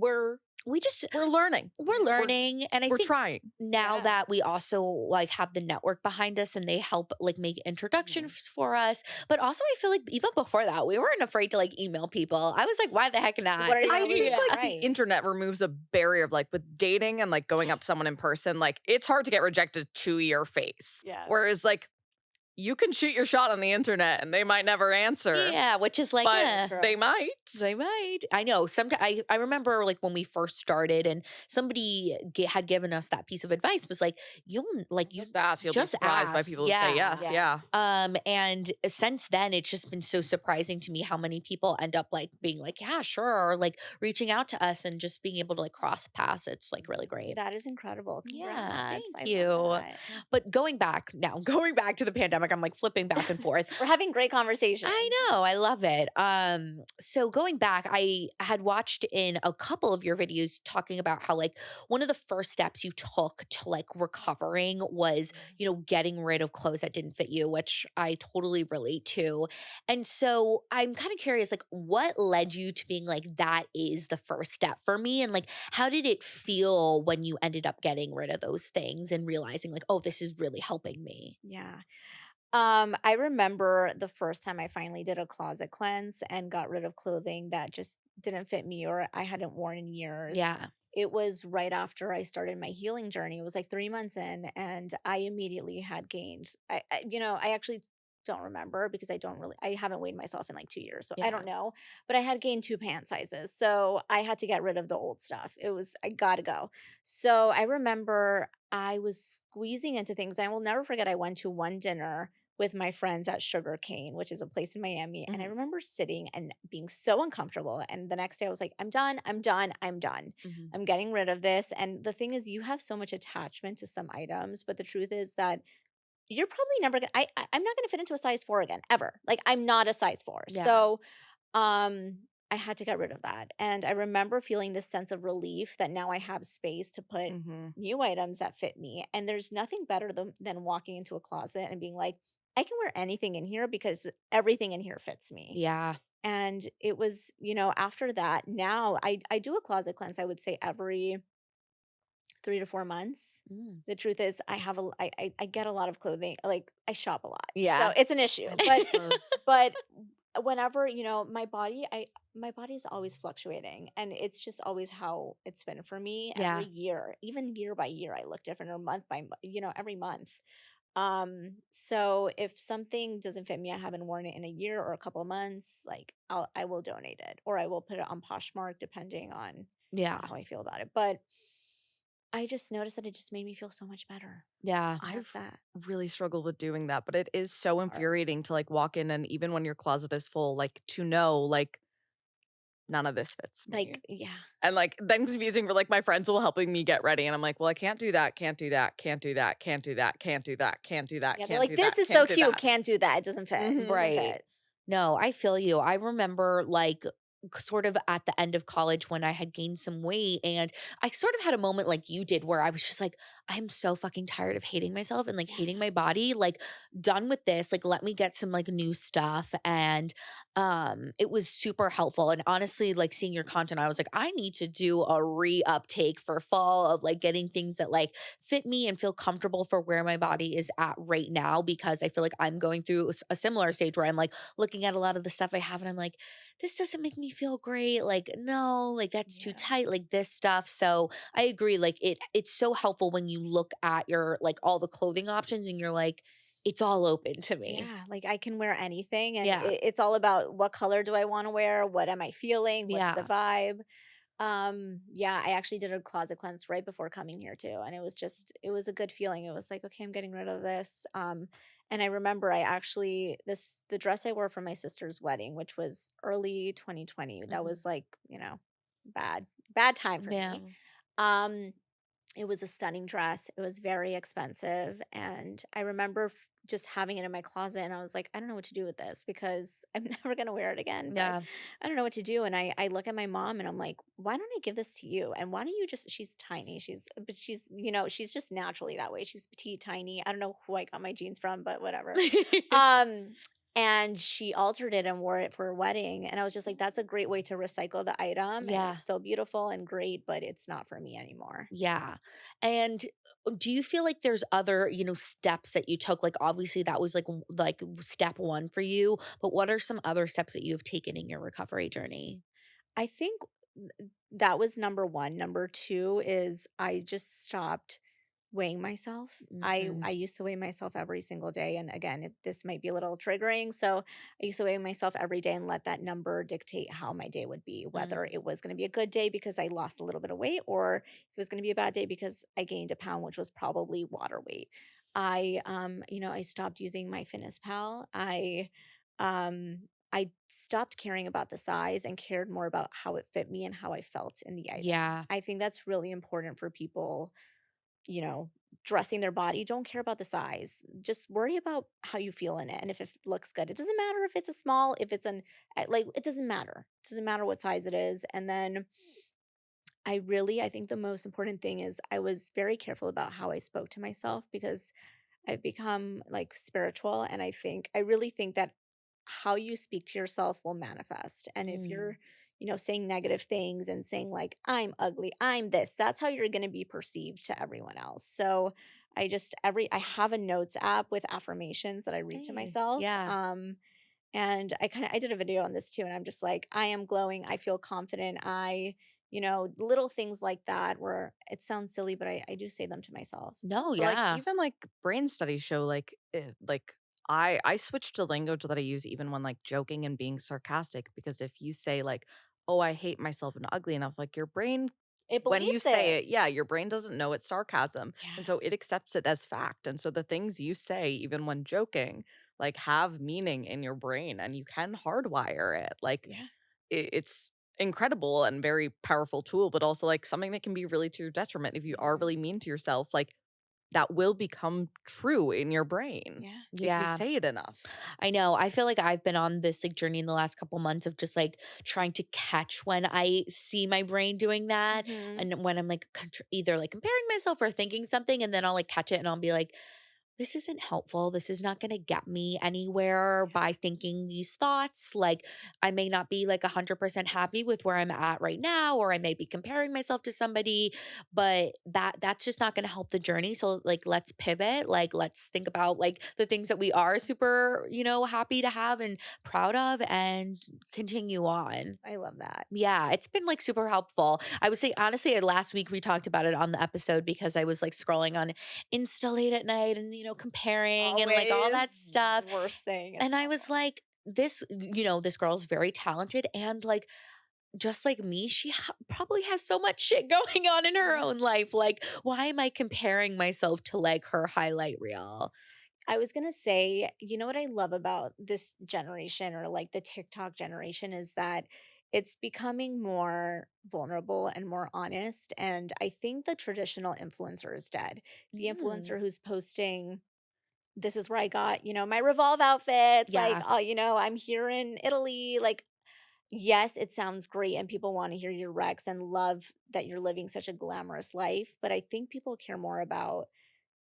We just we're learning. we're learning, and I We're think trying. now Yeah. that we also like have the network behind us and they help like make introductions for us, but also I feel like even before that we weren't afraid to like email people. I was like, why the heck not? What are you I gonna think lose? like the Right. internet removes a barrier of like with dating and like going up to someone in person, like it's hard to get rejected to your face. Yeah. Whereas like you can shoot your shot on the internet and they might never answer, Yeah, which is like, but True. they might. they might. I know. Sometimes I remember like when we first started, and somebody had given us that piece of advice was like, you'll like you Just ask. You'll be just surprised by ask. people who Yeah. say yes. Yeah. Yeah. And since then, it's just been so surprising to me how many people end up like being like, yeah, sure, or like reaching out to us and just being able to like cross paths. It's like really great. That is incredible. Yeah, Congrats. thank I you. love that. But going back now, going back to the pandemic, I'm like flipping back and forth. We're having great conversation. I know, I love it. So going back, I had watched in a couple of your videos talking about how like one of the first steps you took to like recovering was, getting rid of clothes that didn't fit you, which I totally relate to. And so I'm kind of curious, like, what led you to being like, that is the first step for me? And like, how did it feel when you ended up getting rid of those things and realizing, like, oh, this is really helping me? Yeah. I remember the first time I finally did a closet cleanse and got rid of clothing that just didn't fit me or I hadn't worn in years. Yeah. It was right after I started my healing journey. It was like 3 months in, and I immediately had gained. I actually don't remember because I haven't weighed myself in like 2 years, so I Yeah. don't know. But I had gained 2 pant sizes, so I had to get rid of the old stuff. I gotta go. So I remember I was squeezing into things. I will never forget. I went to one dinner with my friends at Sugar Cane, which is a place in Miami. And I Mhm. remember sitting and being so uncomfortable. And the next day I was like, I'm done. I'm done. I'm done. Mhm. I'm getting rid of this. And the thing is, you have so much attachment to some items, but the truth is that you're probably never gonna I'm not gonna fit into a size 4 again, ever. Like I'm not a size 4. Yeah. So I had to get rid of that. And I remember feeling this sense of relief that now I have space to put Mhm. new items that fit me. And there's nothing better than walking into a closet and being like, I can wear anything in here because everything in here fits me. Yeah. And it was, after that, now I do a closet cleanse, I would say every 3 to 4 months. Mm. The truth is I get a lot of clothing. Like I shop a lot. Yeah. So it's an issue. But whenever, my body is always fluctuating, and it's just always how it's been for me Yeah. every year. Even year by year I look different, or month by every month. So if something doesn't fit me, I haven't worn it in a year or a couple of months, like I will donate it, or I will put it on Poshmark depending on Yeah. how I feel about it. But I just noticed that it just made me feel so much better. Yeah. I love I've that. really struggled with doing that, but it is so infuriating to like walk in and even when your closet is full, like to know like none of this fits me. Like, yeah. And like then confusing for like my friends will helping me get ready and I'm like, well, I can't do that, can't do that, can't do that, can't do that, can't do that, can't do that, Yeah, they're can't like, do this that, is so can't do cute. that. Can't do that. It doesn't fit. Mhm. It doesn't Right. fit. No, I feel you. I remember like sort of at the end of college when I had gained some weight, and I sort of had a moment like you did where I was just like, I'm so fucking tired of hating myself and like hating my body. Like done with this. Like let me get some like new stuff. And it was super helpful. And honestly, like seeing your content, I was like, I need to do a re-uptake for fall of like getting things that like fit me and feel comfortable for where my body is at right now, because I feel like I'm going through a similar stage where I'm like looking at a lot of the stuff I have and I'm like, this doesn't make me feel great. Like, no, like that's too Yeah. tight, like this stuff. So I agree. Like it's so helpful when you look at your like all the clothing options and you're like, it's all open to me. Yeah, like I can wear anything, and Yeah. it's all about what color do I want to wear, what am I feeling, what's the Yeah. vibe. Yeah, I actually did a closet cleanse right before coming here too, and it was a good feeling. It was like, okay, I'm getting rid of this. And I remember I actually this the dress I wore for my sister's wedding, which was early 2020. That Mhm. was like, bad time for Yeah. me. Um it was a stunning dress. It was very expensive, and I remember just having it in my closet, and I was like, "I don't know what to do with this because I'm never gonna wear it again, but Yeah. I don't know what to do." And I look at my mom, and I'm like, "Why don't I give this to you? And why don't you just?" She's tiny. She's just naturally that way. She's petite, tiny. I don't know who I got my jeans from, but whatever. Um, and she altered it and wore it for her wedding, and I was just like, "That's a great way to recycle the item, and Yeah. it's still beautiful and great, but it's not for me anymore." Yeah. And do you feel like there's other, steps that you took? Like obviously that was step 1 for you, but what are some other steps that you have taken in your recovery journey? I think that was number 1. Number 2 is I just stopped weighing myself. I Mhm. used to weigh myself every single day, and again, this might be a little triggering, so I used to weigh myself every day and let that number dictate how my day would be, whether Mm. it was gonna be a good day because I lost a little bit of weight, or if it was gonna be a bad day because I gained a pound, which was probably water weight. I stopped using my Fitness Pal. I stopped caring about the size and cared more about how it fit me and how I felt in the item. Yeah. I think that's really important for people, you know, dressing their body. Don't care about the size. Just worry about how you feel in it and if it looks good. It doesn't matter if it's a small, if it's it doesn't matter. It doesn't matter what size it is. And then I think the most important thing is I was very careful about how I spoke to myself because I've become like spiritual, and I really think that how you speak to yourself will manifest. And if Mm. you're, saying negative things and saying like I'm ugly, I'm this, that's how you're going to be perceived to everyone else. So I have a notes app with affirmations that I read to Hey. myself. Yeah. And I did a video on this too, and I'm just like, I am glowing, I feel confident, little things like that where it sounds silly, but I do say them to myself. No, But, like, yeah. even, like, brain studies show, I switched to language that I use even when, like, joking and being sarcastic, because if you say, like, "Oh, I hate myself and ugly enough," like, your brain It when you believes say it. it, yeah, your brain doesn't know it's sarcasm, and Yeah. so it accepts it as fact, and so the things you say, even when joking, like, have meaning in your brain, and you can hardwire it, like, Yeah. it's incredible and very powerful tool, but also, like, something that can be really to your detriment if you are Mhm. really mean to yourself, like, that will become true in your brain Yeah. if you Yeah. say it enough. I know. I feel like I've been on this journey in the last couple months of just trying to catch when I see my brain doing that, Mhm. and when I'm either like comparing myself or thinking something, and then I'll like catch it and I'll be like, this isn't helpful. This is not going to get me anywhere Yeah. by thinking these thoughts. Like, I may not be like 100% happy with where I'm at right now, or I may be comparing myself to somebody, but that's just not going to help the journey. So, like, let's pivot. Like, let's think about like the things that we are super, happy to have and proud of and continue on. I love that. Yeah, it's been like super helpful. I would say honestly, last week we talked about it on the episode because I was like scrolling on Insta late at night and comparing and like all that Always stuff. worst thing, it's And I was awful. like, this girl is very talented and like just like me, she probably has so much shit going on in her Yeah. own life. Like, why am I comparing myself to like her highlight reel? I was gonna say, you know what I love about this generation or like the TikTok generation is that it's becoming more vulnerable and more honest. And I think the traditional influencer is dead. The Mm, influencer who's posting, this is where I got, my Revolve outfits, like, yeah, oh, I'm here in Italy. Like, yes, it sounds great and people want to hear your Rex and love that you're living such a glamorous life. But I think people care more about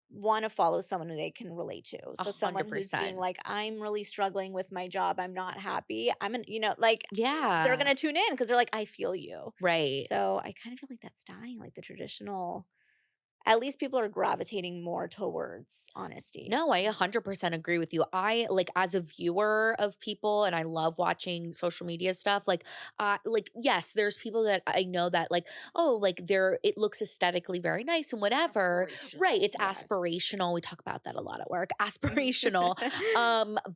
wanna follow someone who they can relate to. a So someone hundred who's being percent. like, "I'm really struggling with my job, I'm not happy." Like, they're Yeah, gonna tune in because 'cause they're like, "I feel you." right. So, I kind of feel like that's dying, like the traditional at least people are gravitating more towards honesty. No, I 100% agree with you. I like as a viewer of people and I love watching social media stuff. Yes, there's people that I know that like, oh, like it looks aesthetically very nice and whatever. Right. Aspirational, It's yes. aspirational. We talk about that a lot at work. Mhm. Aspirational.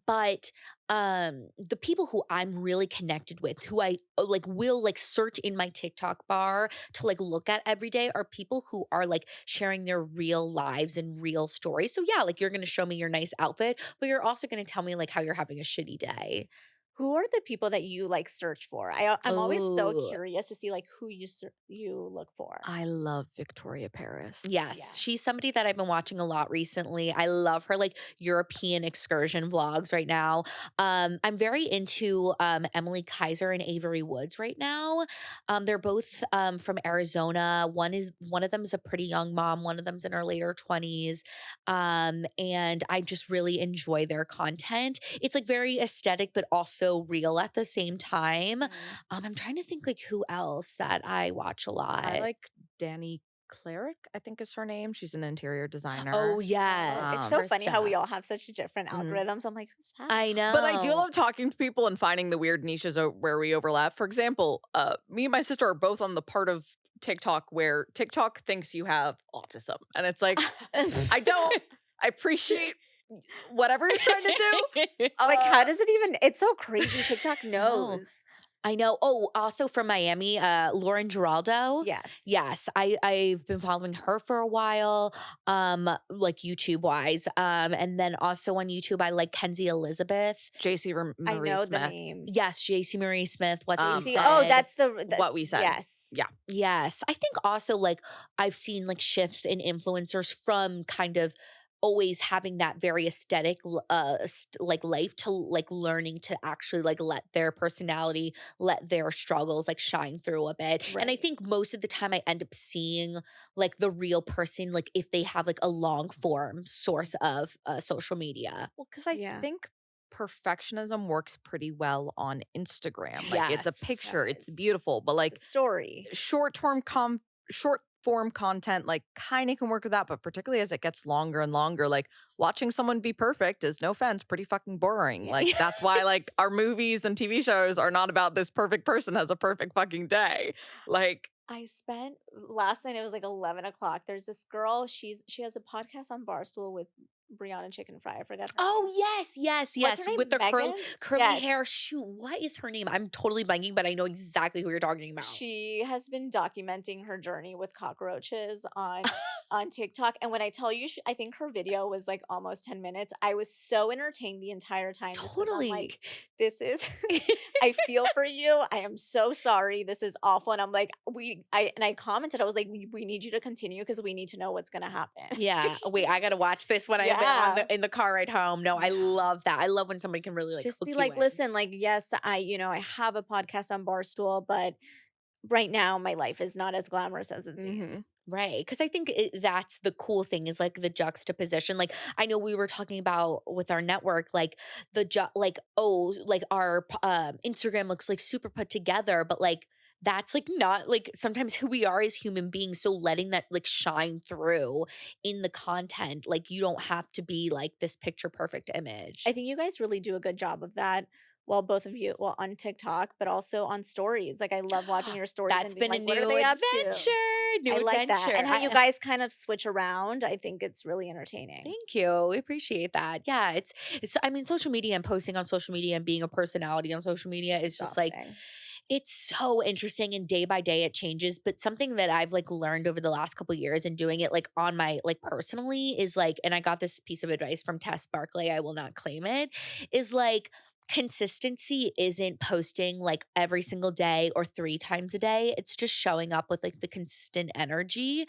But the people who I'm really connected with, who I like will like search in my TikTok bar to like look at every day, are people who are like sharing their real lives and real stories. So yeah, like you're gonna show me your nice outfit, but you're also gonna tell me like how you're having a shitty day. Who are the people that you, like, search for? I'm always so Oh, curious to see, like, who you look for. I love Victoria Paris. yes, Yeah. she's somebody that I've been watching a lot recently. I love her like European excursion vlogs right now. I'm very into Emily Kaiser and Avery Woods right now. They're both from Arizona. One of them is a pretty young mom. One of them's in her later 20s. And I just really enjoy their content. It's like very aesthetic, but also real at the same time. Mhm. I'm trying to think like who else that I watch a I lot. like Danny Cleric, I think is her name. She's an interior Oh, designer. Oh, it's yes, so Um, her funny how we stuff. all have such different mhm. algorithms. I'm like, "Who's that?" I But I do know. love talking to people and finding the weird niches where we overlap. For example, me and my sister are both on the part of TikTok where TikTok thinks you have autism. And it's like, I don't. I appreciate whatever you're trying to do. Like, how Uh, does it even it's so crazy. TikTok No, knows. I know. Oh, also from Miami, Lauren Giraldo. Yes. Yes, I've been following her for a while, like YouTube wise. And then also on YouTube, I like Kenzie Elizabeth. JC I Marie know the Smith. name. Yes, JC Marie Smith. What we Um, JC oh, said. that's the what we said. yes. Yeah. Yes. I think also like I've seen like shifts in influencers from kind of always having that very aesthetic like life to like learning to actually like let their personality, let their struggles like shine through a bit. And I Right. think most of the time I end up seeing like the real person like if they have like a long form source of social media. Well, because I Yeah. think perfectionism works pretty well on Instagram. Like it's a Yes. picture, it's Does. beautiful, but The like story. short form content like kind of can work with that, but particularly as it gets longer and longer, like watching someone be perfect is, no offense, pretty fucking boring. Like that's why like Yes. our movies and TV shows are not about this perfect person has a perfect fucking day. Like I spent last night, it was like 11 o'clock. There's this girl, she has a podcast on Barstool with Brianna Chicken Fry. I forgot her Oh, name. yes, yes, What's her yes, with name? the Megan? curly Yes. hair. Shoot, what is her name? I'm totally blanking, but I know exactly who you're talking about. She has been documenting her journey with cockroaches on TikTok, and when I tell you, I think her video was like almost 10 minutes. I was so entertained the entire time just because I'm Totally. like, this is I feel for you. I am so sorry. This is awful. And I'm like, I commented, I was like, we need you to continue because we need to know what's gonna happen. Yeah, wait, I gotta watch this when I'm on Yeah. the in the car ride home. No, I Yeah. love that. I love when somebody can really, like, Just hook be you like, in. listen, like, yes, I have a podcast on Barstool, but right now my life is not as glamorous as it seems. mhm. Right, because I think that's the cool thing is, like, the juxtaposition, like, I know we were talking about with our network, like, like, oh, like, our Instagram looks, like, super put together, but, like, that's, like, not, like, sometimes who we are as human beings, so letting that, like, shine through in the content, like, you don't have to be, like, this picture perfect I image. think you guys really do a good job of that. Well, both of you, well, on TikTok, but also on stories. Like, I love watching your stories and That's being been a like, what are new they up to? new I like that. adventure. And how you guys kind of switch around. I think it's really entertaining. Thank you. We appreciate that. Yeah, it's I mean social media and posting on social media and being a personality on social media It's is just like exhausting. it's so interesting and day by day it changes, but something that I've like learned over the last couple years and doing it like on my like personally is like and I got this piece of advice from Tess Barkley, I will not claim it, is like consistency isn't posting like every single day or 3 times a day. It's just showing up with like the consistent energy.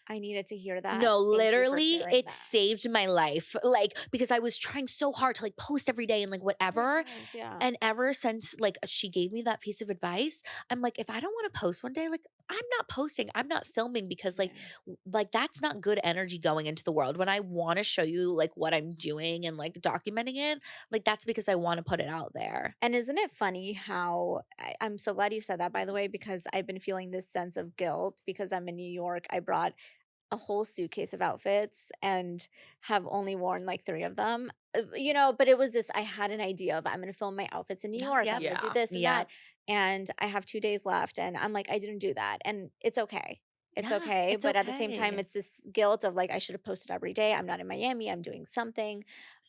I needed to hear that. No, Thank you for literally, sharing it that. saved my life, like, because I was trying so hard to, like, post every day and, like, Makes whatever, sense. Yeah. and ever since, like, she gave me that piece of advice, I'm like, "If I don't wanna post one day, like, I'm not posting, I'm not filming," because, Yeah. like, that's not good energy going into the world. When I wanna show you, like, what I'm doing and, like, documenting it, like, that's because I wanna put it out there. And isn't it funny how I'm so glad you said that, by the way, because I've been feeling this sense of guilt because I'm in New York. I brought a whole suitcase of outfits and have only worn like 3 of them. But it was this I had an idea of I'm gonna film my outfits in New Yeah, York, I'm yep, gonna do Yeah. this and that, yep, and I have 2 days left, and I'm like, I didn't do that, and it's okay. It's yeah, okay, it's but at the same time, okay. it's this guilt of like, I should have posted every day. I'm not in Miami, I'm doing something.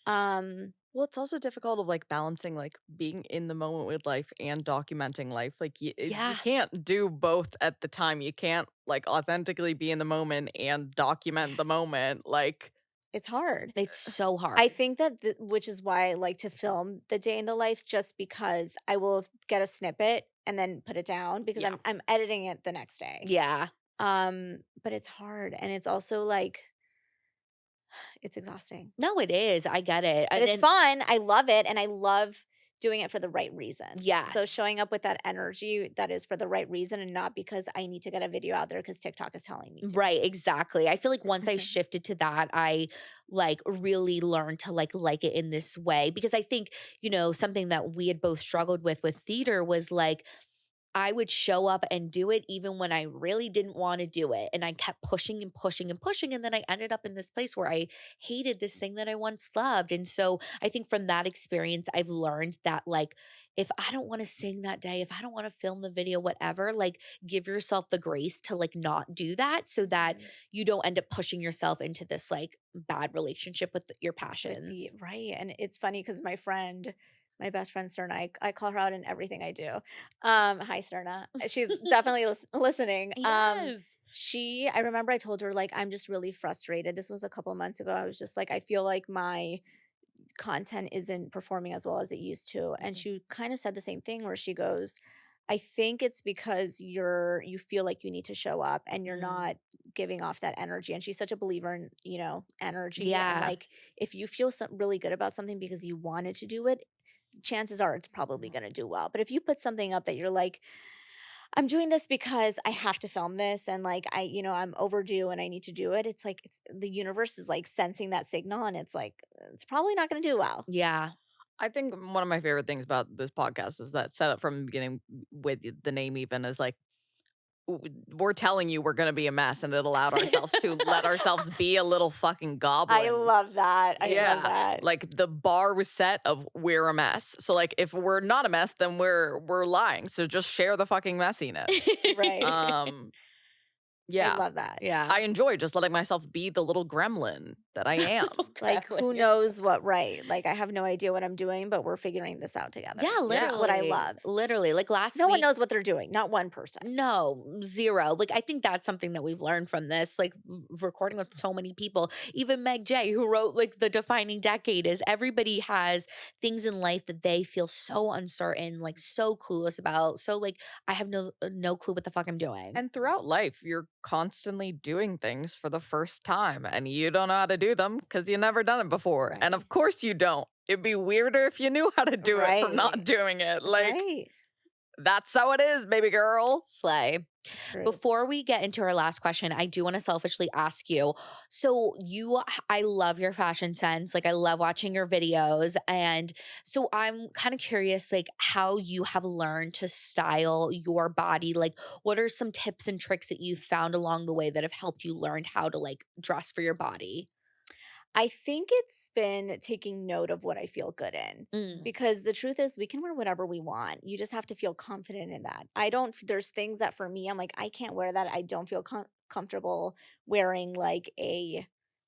Um, Well, it's also difficult of like balancing like being in the moment with life and documenting life. Like you Yeah. can't do both at the time. You can't like authentically be in the moment and document the moment. Like, It's hard. It's so hard. I think that which is why I like to film the day in the life, just because I will get a snippet and then put it down because yeah. I'm editing it the next day. Yeah. But it's hard, and it's also like it's exhausting. No, it is. I get it. But And it's then fun. I love it, and I love doing it for the right reason. So yes. showing up with that energy that is for the right reason and not because I need to get a video out there because TikTok is telling me to. Right, exactly. I feel like once I shifted to that, I like really learned to like it in this way because I think, something that we had both struggled with theater was like I would show up and do it even when I really didn't want to do it. And I kept pushing and pushing and pushing. And then I ended up in this place where I hated this thing that I once loved. And so I think from that experience, I've learned that, like, if I don't want to sing that day, if I don't want to film the video, whatever, like, give yourself the grace to, like, not do that so that Right. you don't end up pushing yourself into this, like, bad relationship with your With the passions. right, and it's funny because my best friend Sterna, I call her out in everything I do. Hi Sterna. She's definitely listening. Yes. I remember I told her like I'm just really frustrated. This was a couple months ago. I was just like I feel like my content isn't performing as well as it used to. And Mhm. she kind of said the same thing where she goes, I think it's because you feel like you need to show up and you're Mm. not giving off that energy. And she's such a believer in, energy. And Yeah. like if you feel really good about something because you wanted to do it, chances are it's probably Mhm. going to do well. But if you put something up that you're like, I'm doing this because I have to film this and like I'm overdue and I need to do it. It's like it's the universe is like sensing that signal and it's like it's probably not going to do well. Yeah. I think one of my favorite things about this podcast is that setup from the beginning with the name even is like we're telling you we're gonna be a mess and it allowed ourselves to let ourselves be a little fucking I goblins. love that. I love Yeah. that. Like the bar was set of we're a mess. So like if we're not a mess, then we're lying. So just share the fucking messiness. Right. Um I yeah. love that. Yeah. I enjoy just letting myself be the little gremlin that I am. Like, Okay. who knows what right? Like, I have no idea what I'm doing, but we're figuring this out together. Yeah, That's what I literally. love. Literally. Like last No one week, knows what they're doing, not one person. no, zero. Like I think that's something that we've learned from this, like recording with so many people. Even Meg J, who wrote like the defining decade, is everybody has things in life that they feel so uncertain, like so clueless about. So like I have no clue what the fuck I'm doing. And throughout life, you're constantly doing things for the first time and you don't know how to do them because you never done it before. And Right. of course you don't. It'd be weirder if you knew how to do it from not Right. doing it. Like, Right. that's how it is, baby girl. Slay. True. Before we get into our last question, I do want to selfishly ask you. So I love your fashion sense. Like I love watching your videos. And so I'm kind of curious, like how you have learned to style your body. Like what are some tips and tricks that you've found along the way that have helped you learn how to like dress for your body? I think it's been taking note of what I feel good in. Mm. Because the truth is we can wear whatever we want. You just have to feel confident in that. There's things that for me I'm like I can't wear that. I don't feel comfortable wearing like a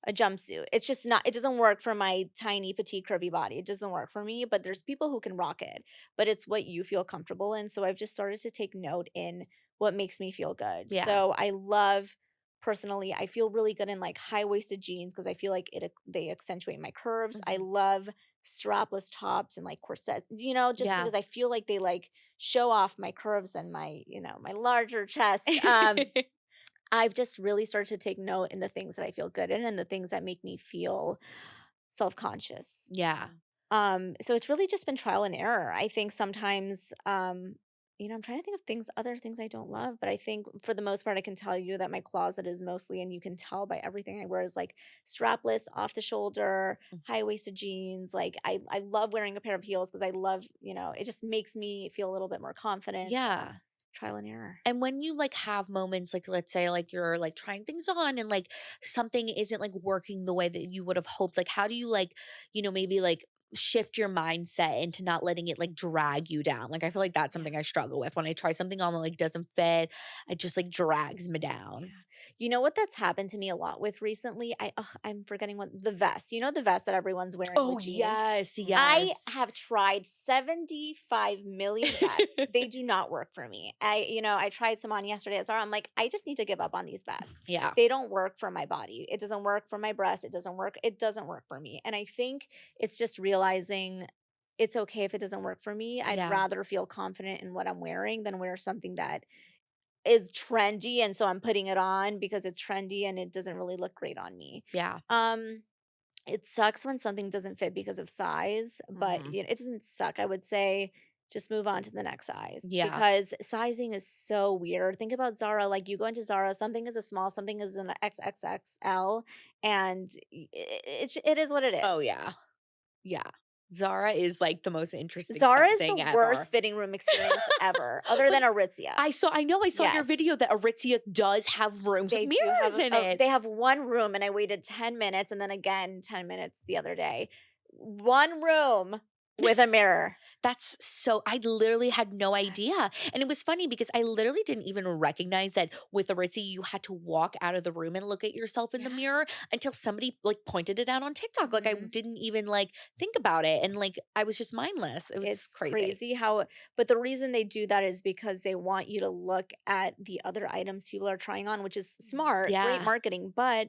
jumpsuit. It's just not it doesn't work for my tiny petite curvy body. It doesn't work for me, but there's people who can rock it. But it's what you feel comfortable in. So I've just started to take note in what makes me feel good. Yeah. So I love personally, I feel really good in like high-waisted jeans because I feel like they accentuate my curves. I Mhm. love strapless tops and like corset, just Yeah. because I feel like they like show off my curves and my larger chest. I've just really started to take note in the things that I feel good in and the things that make me feel self-conscious. Yeah. So it's really just been trial and error. I think sometimes, I'm trying to think of other things I don't love, but I think for the most part, I can tell you that my closet is mostly, and you can tell by everything I wear, is like strapless, off the shoulder, Mm. high waisted jeans. Like I love wearing a pair of heels because I love, it just makes me feel a little bit more confident. So, Yeah. trial and error. And when you like have moments like let's say like you're like trying things on and like something isn't like working the way that you would have hoped, like how do you like, maybe like shift your mindset into not letting it like drag you down? Like I feel like that's Yeah. something I struggle with when I try something on that like doesn't fit, it just like drags me down. Yeah. You know what that's happened to me a lot with recently? I'm forgetting what the vest. You know the vest that everyone's wearing Oh, with jeans? yes, I yes. have tried 75 million vests. They do not work for me. I tried some on yesterday at Zara. I'm like, I just need to give up on these vests. Yeah, They don't work for my body. It doesn't work for my breasts. It doesn't work for me. And I think it's just realizing it's okay if it doesn't work for me. I'd yeah, rather feel confident in what I'm wearing than wear something that is trendy, and so I'm putting it on because it's trendy and it doesn't really look great on me. yeah. Um, it sucks when something doesn't fit because of size, but Mhm. it doesn't suck. I would say just move on to the next size Yeah. because sizing is so weird. Think about Zara. Like you go into Zara, something is a small, something is an XXXL, and it is what it Oh, is. yeah. Yeah. Zara is, like, the most interesting Zara is the thing worst ever. fitting room experience ever, other But than Aritzia. I saw in your Yes. video that Aritzia does have rooms with They do have mirrors in it. they have one room, and I waited 10 minutes and then again 10 minutes the other day. One room with a mirror. That's so I literally had no idea. And it was funny because I literally didn't even recognize that with Aritzia, you had to walk out of the room and look at yourself in the Yeah. mirror until somebody like pointed it out on TikTok. Like I Mhm. didn't even like think about it. And like I was just mindless. It was It's crazy. crazy how but the reason they do that is because they want you to look at the other items people are trying on, which is smart, great Yeah. marketing, but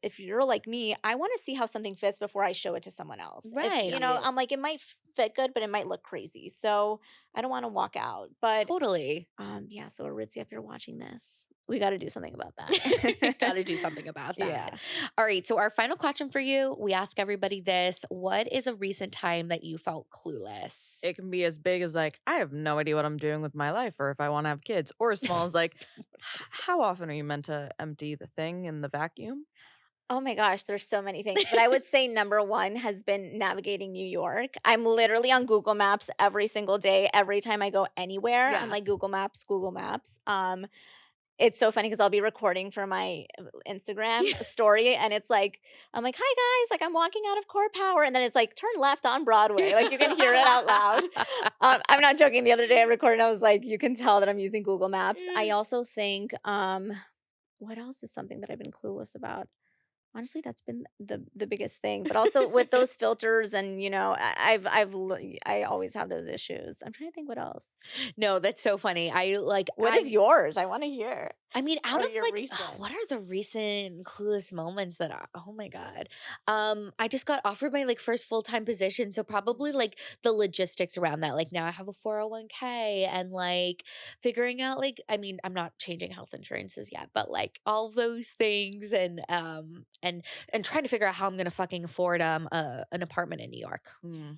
if you're like me, I want to see how something fits before I show it to someone else. If Right. I'm like it might fit good, but it might look crazy. So, I don't want to walk out. But Totally. yeah, so Aritzia, if you're watching this, we got to do something about that. Got to do something about that. Yeah. All right. So, our final question for you, we ask everybody this. What is a recent time that you felt clueless? It can be as big as like, I have no idea what I'm doing with my life or if I want to have kids, or as small as like, how often are you meant to empty the thing in the vacuum? Oh my gosh, there's so many things, but I would say number 1 has been navigating New York. I'm literally on Google Maps every single day. Every time I go anywhere, I'm Yeah. like Google Maps, Google Maps. It's so funny because I'll be recording for my Instagram story, and it's like, I'm like, "Hi guys, like I'm walking out of Core Power," and then it's like, "Turn left on Broadway." Like you can hear it out loud. I'm not joking. The other day I recorded, I was like, you can tell that I'm using Google Maps. I also think, what else is something that I've been clueless about? Honestly, that's been the biggest thing, but also with those filters and, I always have those issues. I'm trying to think what else. No, that's so funny. What is yours? I wanna hear. I mean, out Or of your like, recent. what are the recent clueless moments that are, oh my God. I just got offered my like first full-time position. So probably like the logistics around that. Like now I have a 401k and like figuring out like, I mean, I'm not changing health insurances yet, but like all those things and trying to figure out how I'm gonna fucking afford an apartment in New York. Hmm.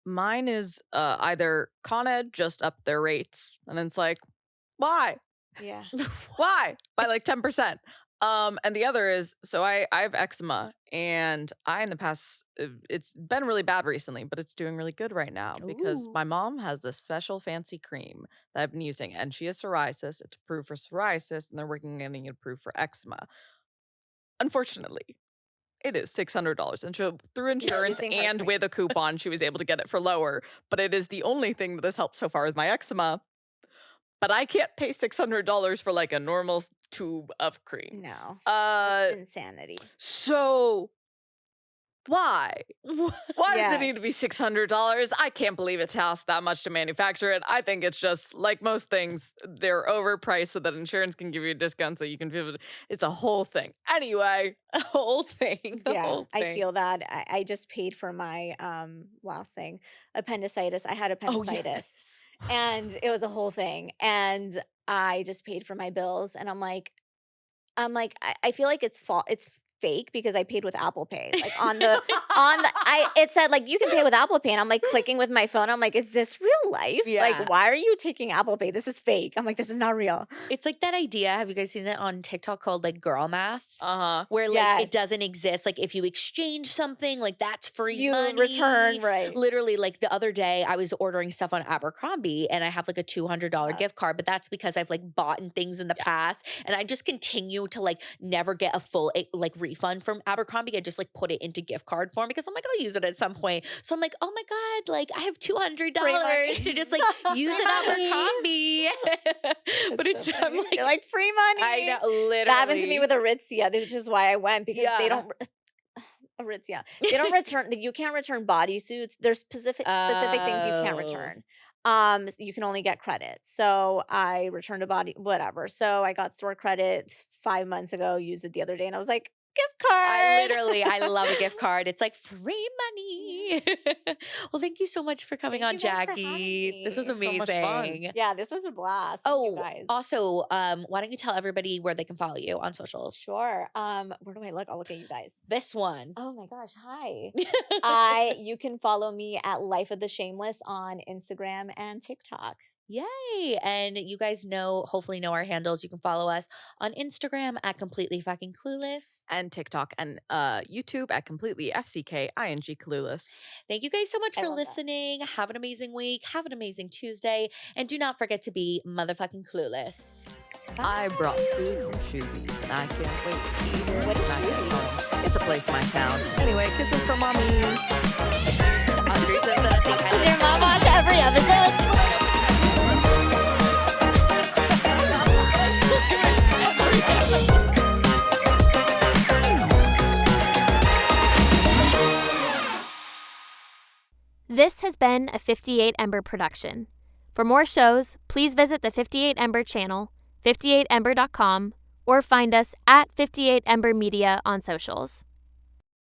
Mine is either Con Ed just upped their rates, and it's like, why? Yeah. Why? By like 10%. And the other is, so I have eczema, and I in the past, it's been really bad recently, but it's doing really good right now because Ooh. my mom has this special fancy cream that I've been using, and she has psoriasis. It's approved for psoriasis, and they're working on getting it approved for eczema. Unfortunately, it is $600, and so through insurance Using her and cream. with a coupon, she was able to get it for lower, but it is the only thing that has helped so far with my eczema. But I can't pay $600 for like a normal tube of cream. No. Uh, It's insanity. so why? Why does it need to be Yes. $600? I can't believe it costs that much to manufacture it. I think it's just like most things, they're overpriced so that insurance can give you a discount so you can pivot. It's a whole thing. Anyway, A whole thing. A Yeah, whole I thing. feel that. I just paid for my last thing, appendicitis. I had Oh, appendicitis. yes. And it was a whole thing. And I just paid for my bills. And I'm like, I feel like it's fake because I paid with Apple Pay. Like it said like you can pay with Apple Pay. And I'm like clicking with my phone. I'm like, is this real life? Yeah. Like, why are you taking Apple Pay? This is fake. I'm like, this is not real. It's like that idea. Have you guys seen it on TikTok called like girl math? uh-huh. Where like Yes. it doesn't exist. Like if you exchange something, like that's free You money. return, right. Literally, like the other day, I was ordering stuff on Abercrombie and I have like a $200 gift card, but that's because I've like bought in things in the past, and I just continue to like never get a full like refund from Abercrombie. I just like put it into gift card form because I'm like I'll use it at some point. So I'm like, oh my God, like I have $200. Free money. should just like use it Abercrombie. But it's I'm like, You're like free money. I know, literally. That happened to me with Aritzia, which is why I went because they don't. Aritzia. They don't return. You can't return bodysuits. There's specific things you can't return. You can only get credit. So I returned a body, whatever. So I got store credit 5 months ago. Used it the other day, and I was like, gift card. I love a gift card. It's like free money. Well, thank you so much for coming on, Thank you guys for Jackie. having This was me. So much fun. amazing. Yeah, this was a blast. Thank you guys. Also, why don't you tell everybody where they can follow you on socials? Sure. Where do I look? I'll look at you guys. This one. Oh my gosh, hi. You can follow me at Life of the Shameless on Instagram and TikTok. Yay. And you guys hopefully know our handles. You can follow us on Instagram at Completely Fucking Clueless. And TikTok and YouTube at Completely FCKING Clueless. Thank you guys so much I for love that. listening. Have an amazing week. Have an amazing Tuesday. And do not forget to be motherfucking clueless. I brought food from Shoebies and I can't wait to eat it. What is when I get Shoebies? home. It's a place in my town. Anyway, kisses from mommy. Audrey says that at the end. Does your mom watch every episode? This has been a 58 Ember production. For more shows, please visit the 58 Ember channel, 58ember.com, or find us at 58 Ember Media on socials.